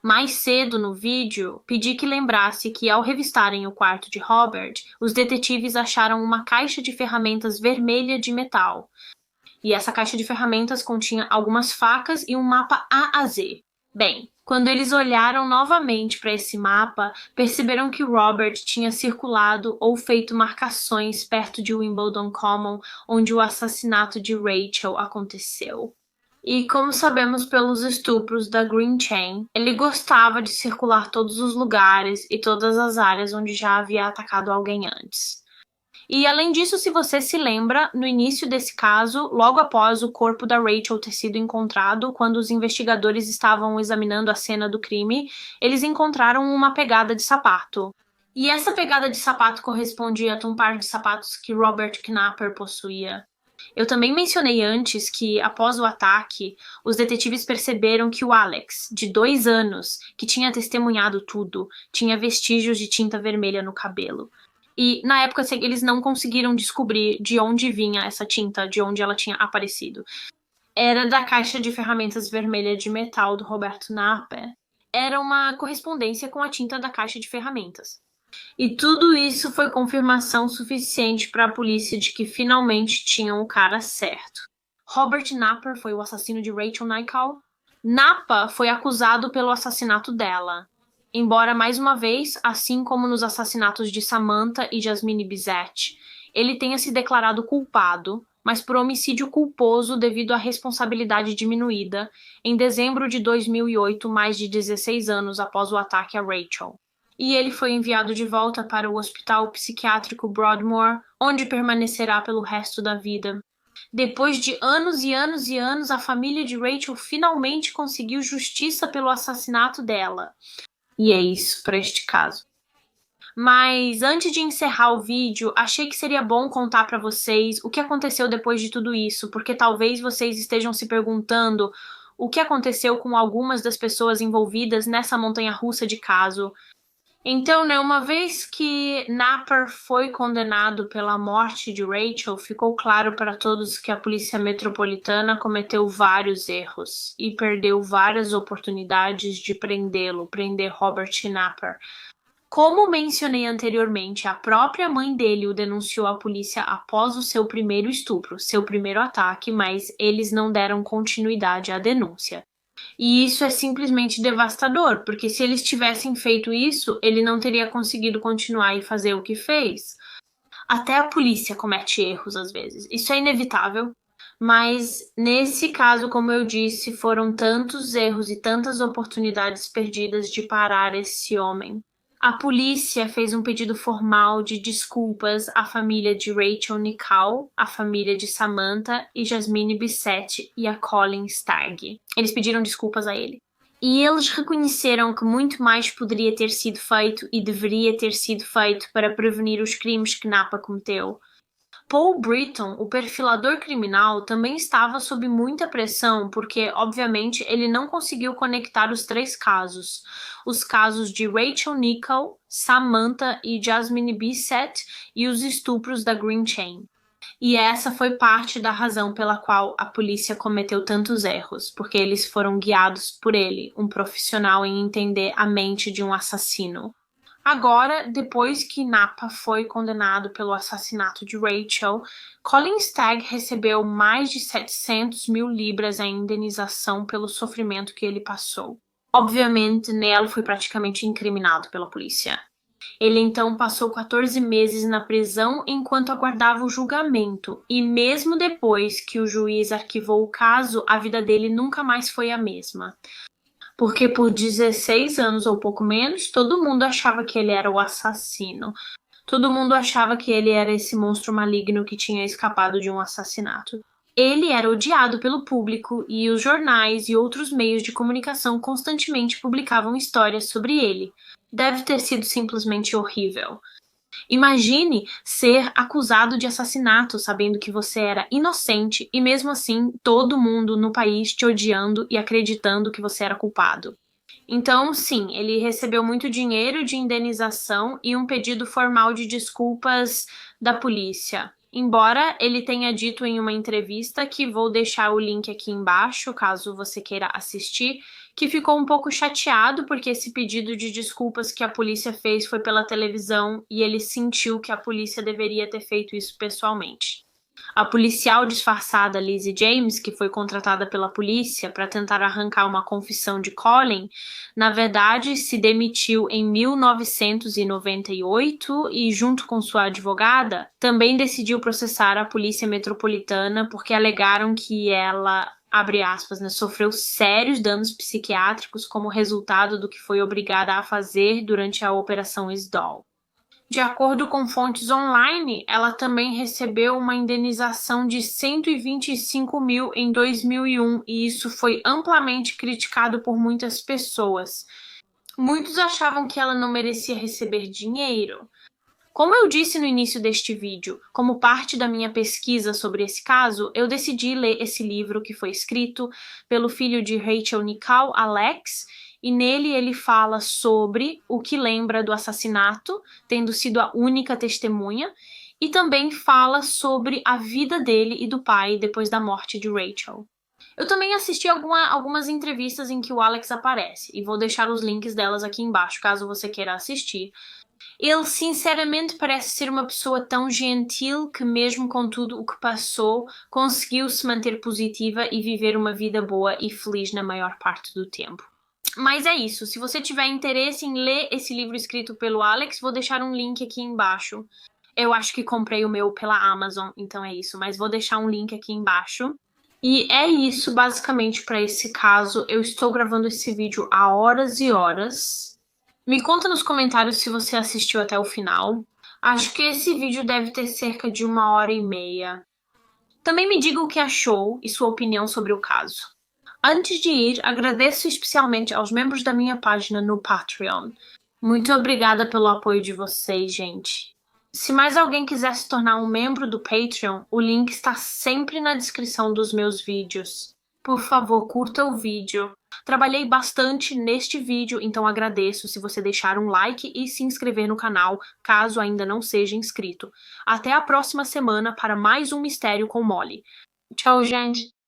Mais cedo no vídeo, pedi que lembrasse que ao revistarem o quarto de Robert, os detetives acharam uma caixa de ferramentas vermelha de metal. E essa caixa de ferramentas continha algumas facas e um mapa A a Z. Bem, quando eles olharam novamente para esse mapa, perceberam que Robert tinha circulado ou feito marcações perto de Wimbledon Common, onde o assassinato de Rachel aconteceu. E como sabemos pelos estupros da Green Chain, ele gostava de circular todos os lugares e todas as áreas onde já havia atacado alguém antes. E além disso, se você se lembra, no início desse caso, logo após o corpo da Rachel ter sido encontrado, quando os investigadores estavam examinando a cena do crime, eles encontraram uma pegada de sapato. E essa pegada de sapato correspondia a um par de sapatos que Robert Napper possuía. Eu também mencionei antes que, após o ataque, os detetives perceberam que o Alex, de 2 anos, que tinha testemunhado tudo, tinha vestígios de tinta vermelha no cabelo. E, na época, eles não conseguiram descobrir de onde vinha essa tinta, de onde ela tinha aparecido. Era da caixa de ferramentas vermelha de metal do Roberto Napper. Era uma correspondência com a tinta da caixa de ferramentas. E tudo isso foi confirmação suficiente para a polícia de que finalmente tinham o cara certo. Robert Napper foi o assassino de Rachel Nichols. Napa foi acusado pelo assassinato dela. Embora, mais uma vez, assim como nos assassinatos de Samantha e Jasmine Bissett, ele tenha se declarado culpado, mas por homicídio culposo devido à responsabilidade diminuída, em dezembro de 2008, mais de 16 anos após o ataque a Rachel. E ele foi enviado de volta para o Hospital Psiquiátrico Broadmoor, onde permanecerá pelo resto da vida. Depois de anos e anos e anos, a família de Rachel finalmente conseguiu justiça pelo assassinato dela. E é isso para este caso. Mas antes de encerrar o vídeo, achei que seria bom contar para vocês o que aconteceu depois de tudo isso, porque talvez vocês estejam se perguntando o que aconteceu com algumas das pessoas envolvidas nessa montanha-russa de caso. Então, né, uma vez que Napper foi condenado pela morte de Rachel, ficou claro para todos que a Polícia Metropolitana cometeu vários erros e perdeu várias oportunidades de prender Robert Napper. Como mencionei anteriormente, a própria mãe dele o denunciou à polícia após o seu primeiro estupro, seu primeiro ataque, mas eles não deram continuidade à denúncia. E isso é simplesmente devastador, porque se eles tivessem feito isso, ele não teria conseguido continuar e fazer o que fez. Até a polícia comete erros às vezes. Isso é inevitável, mas nesse caso, como eu disse, foram tantos erros e tantas oportunidades perdidas de parar esse homem. A polícia fez um pedido formal de desculpas à família de Rachel Nichol, à família de Samantha e Jasmine Bissett e a Colin Stagg. Eles pediram desculpas a ele. E eles reconheceram que muito mais poderia ter sido feito e deveria ter sido feito para prevenir os crimes que Napa cometeu. Paul Britton, o perfilador criminal, também estava sob muita pressão porque, obviamente, ele não conseguiu conectar os três casos. Os casos de Rachel Nichol, Samantha e Jasmine Bissett e os estupros da Green Chain. E essa foi parte da razão pela qual a polícia cometeu tantos erros, porque eles foram guiados por ele, um profissional em entender a mente de um assassino. Agora, depois que Napa foi condenado pelo assassinato de Rachel, Colin Stagg recebeu mais de 700 mil libras em indenização pelo sofrimento que ele passou. Obviamente, Nell foi praticamente incriminado pela polícia. Ele então passou 14 meses na prisão enquanto aguardava o julgamento, e mesmo depois que o juiz arquivou o caso, a vida dele nunca mais foi a mesma. Porque por 16 anos ou pouco menos, todo mundo achava que ele era o assassino. Todo mundo achava que ele era esse monstro maligno que tinha escapado de um assassinato. Ele era odiado pelo público e os jornais e outros meios de comunicação constantemente publicavam histórias sobre ele. Deve ter sido simplesmente horrível. Imagine ser acusado de assassinato sabendo que você era inocente e mesmo assim todo mundo no país te odiando e acreditando que você era culpado. Então, sim, ele recebeu muito dinheiro de indenização e um pedido formal de desculpas da polícia. Embora ele tenha dito em uma entrevista, que vou deixar o link aqui embaixo, caso você queira assistir, que ficou um pouco chateado porque esse pedido de desculpas que a polícia fez foi pela televisão e ele sentiu que a polícia deveria ter feito isso pessoalmente. A policial disfarçada Lizzie James, que foi contratada pela polícia para tentar arrancar uma confissão de Colin, na verdade se demitiu em 1998 e, junto com sua advogada, também decidiu processar a Polícia Metropolitana porque alegaram que ela, abre aspas, né, sofreu sérios danos psiquiátricos como resultado do que foi obrigada a fazer durante a Operação Isdol. De acordo com fontes online, ela também recebeu uma indenização de 125 mil em 2001 e isso foi amplamente criticado por muitas pessoas. Muitos achavam que ela não merecia receber dinheiro. Como eu disse no início deste vídeo, como parte da minha pesquisa sobre esse caso, eu decidi ler esse livro que foi escrito pelo filho de Rachel Nichol, Alex, e nele ele fala sobre o que lembra do assassinato, tendo sido a única testemunha, e também fala sobre a vida dele e do pai depois da morte de Rachel. Eu também assisti algumas entrevistas em que o Alex aparece, e vou deixar os links delas aqui embaixo, caso você queira assistir. Ele sinceramente parece ser uma pessoa tão gentil que, mesmo com tudo o que passou, conseguiu se manter positiva e viver uma vida boa e feliz na maior parte do tempo. Mas é isso, se você tiver interesse em ler esse livro escrito pelo Alex, vou deixar um link aqui embaixo. Eu acho que comprei o meu pela Amazon, então é isso, mas vou deixar um link aqui embaixo. E é isso basicamente para esse caso. Eu estou gravando esse vídeo há horas e horas. Me conta nos comentários se você assistiu até o final. Acho que esse vídeo deve ter cerca de 1h30. Também me diga o que achou e sua opinião sobre o caso. Antes de ir, agradeço especialmente aos membros da minha página no Patreon. Muito obrigada pelo apoio de vocês, gente. Se mais alguém quiser se tornar um membro do Patreon, o link está sempre na descrição dos meus vídeos. Por favor, curta o vídeo. Trabalhei bastante neste vídeo, então agradeço se você deixar um like e se inscrever no canal, caso ainda não seja inscrito. Até a próxima semana para mais um Mistério com Molly. Tchau, gente!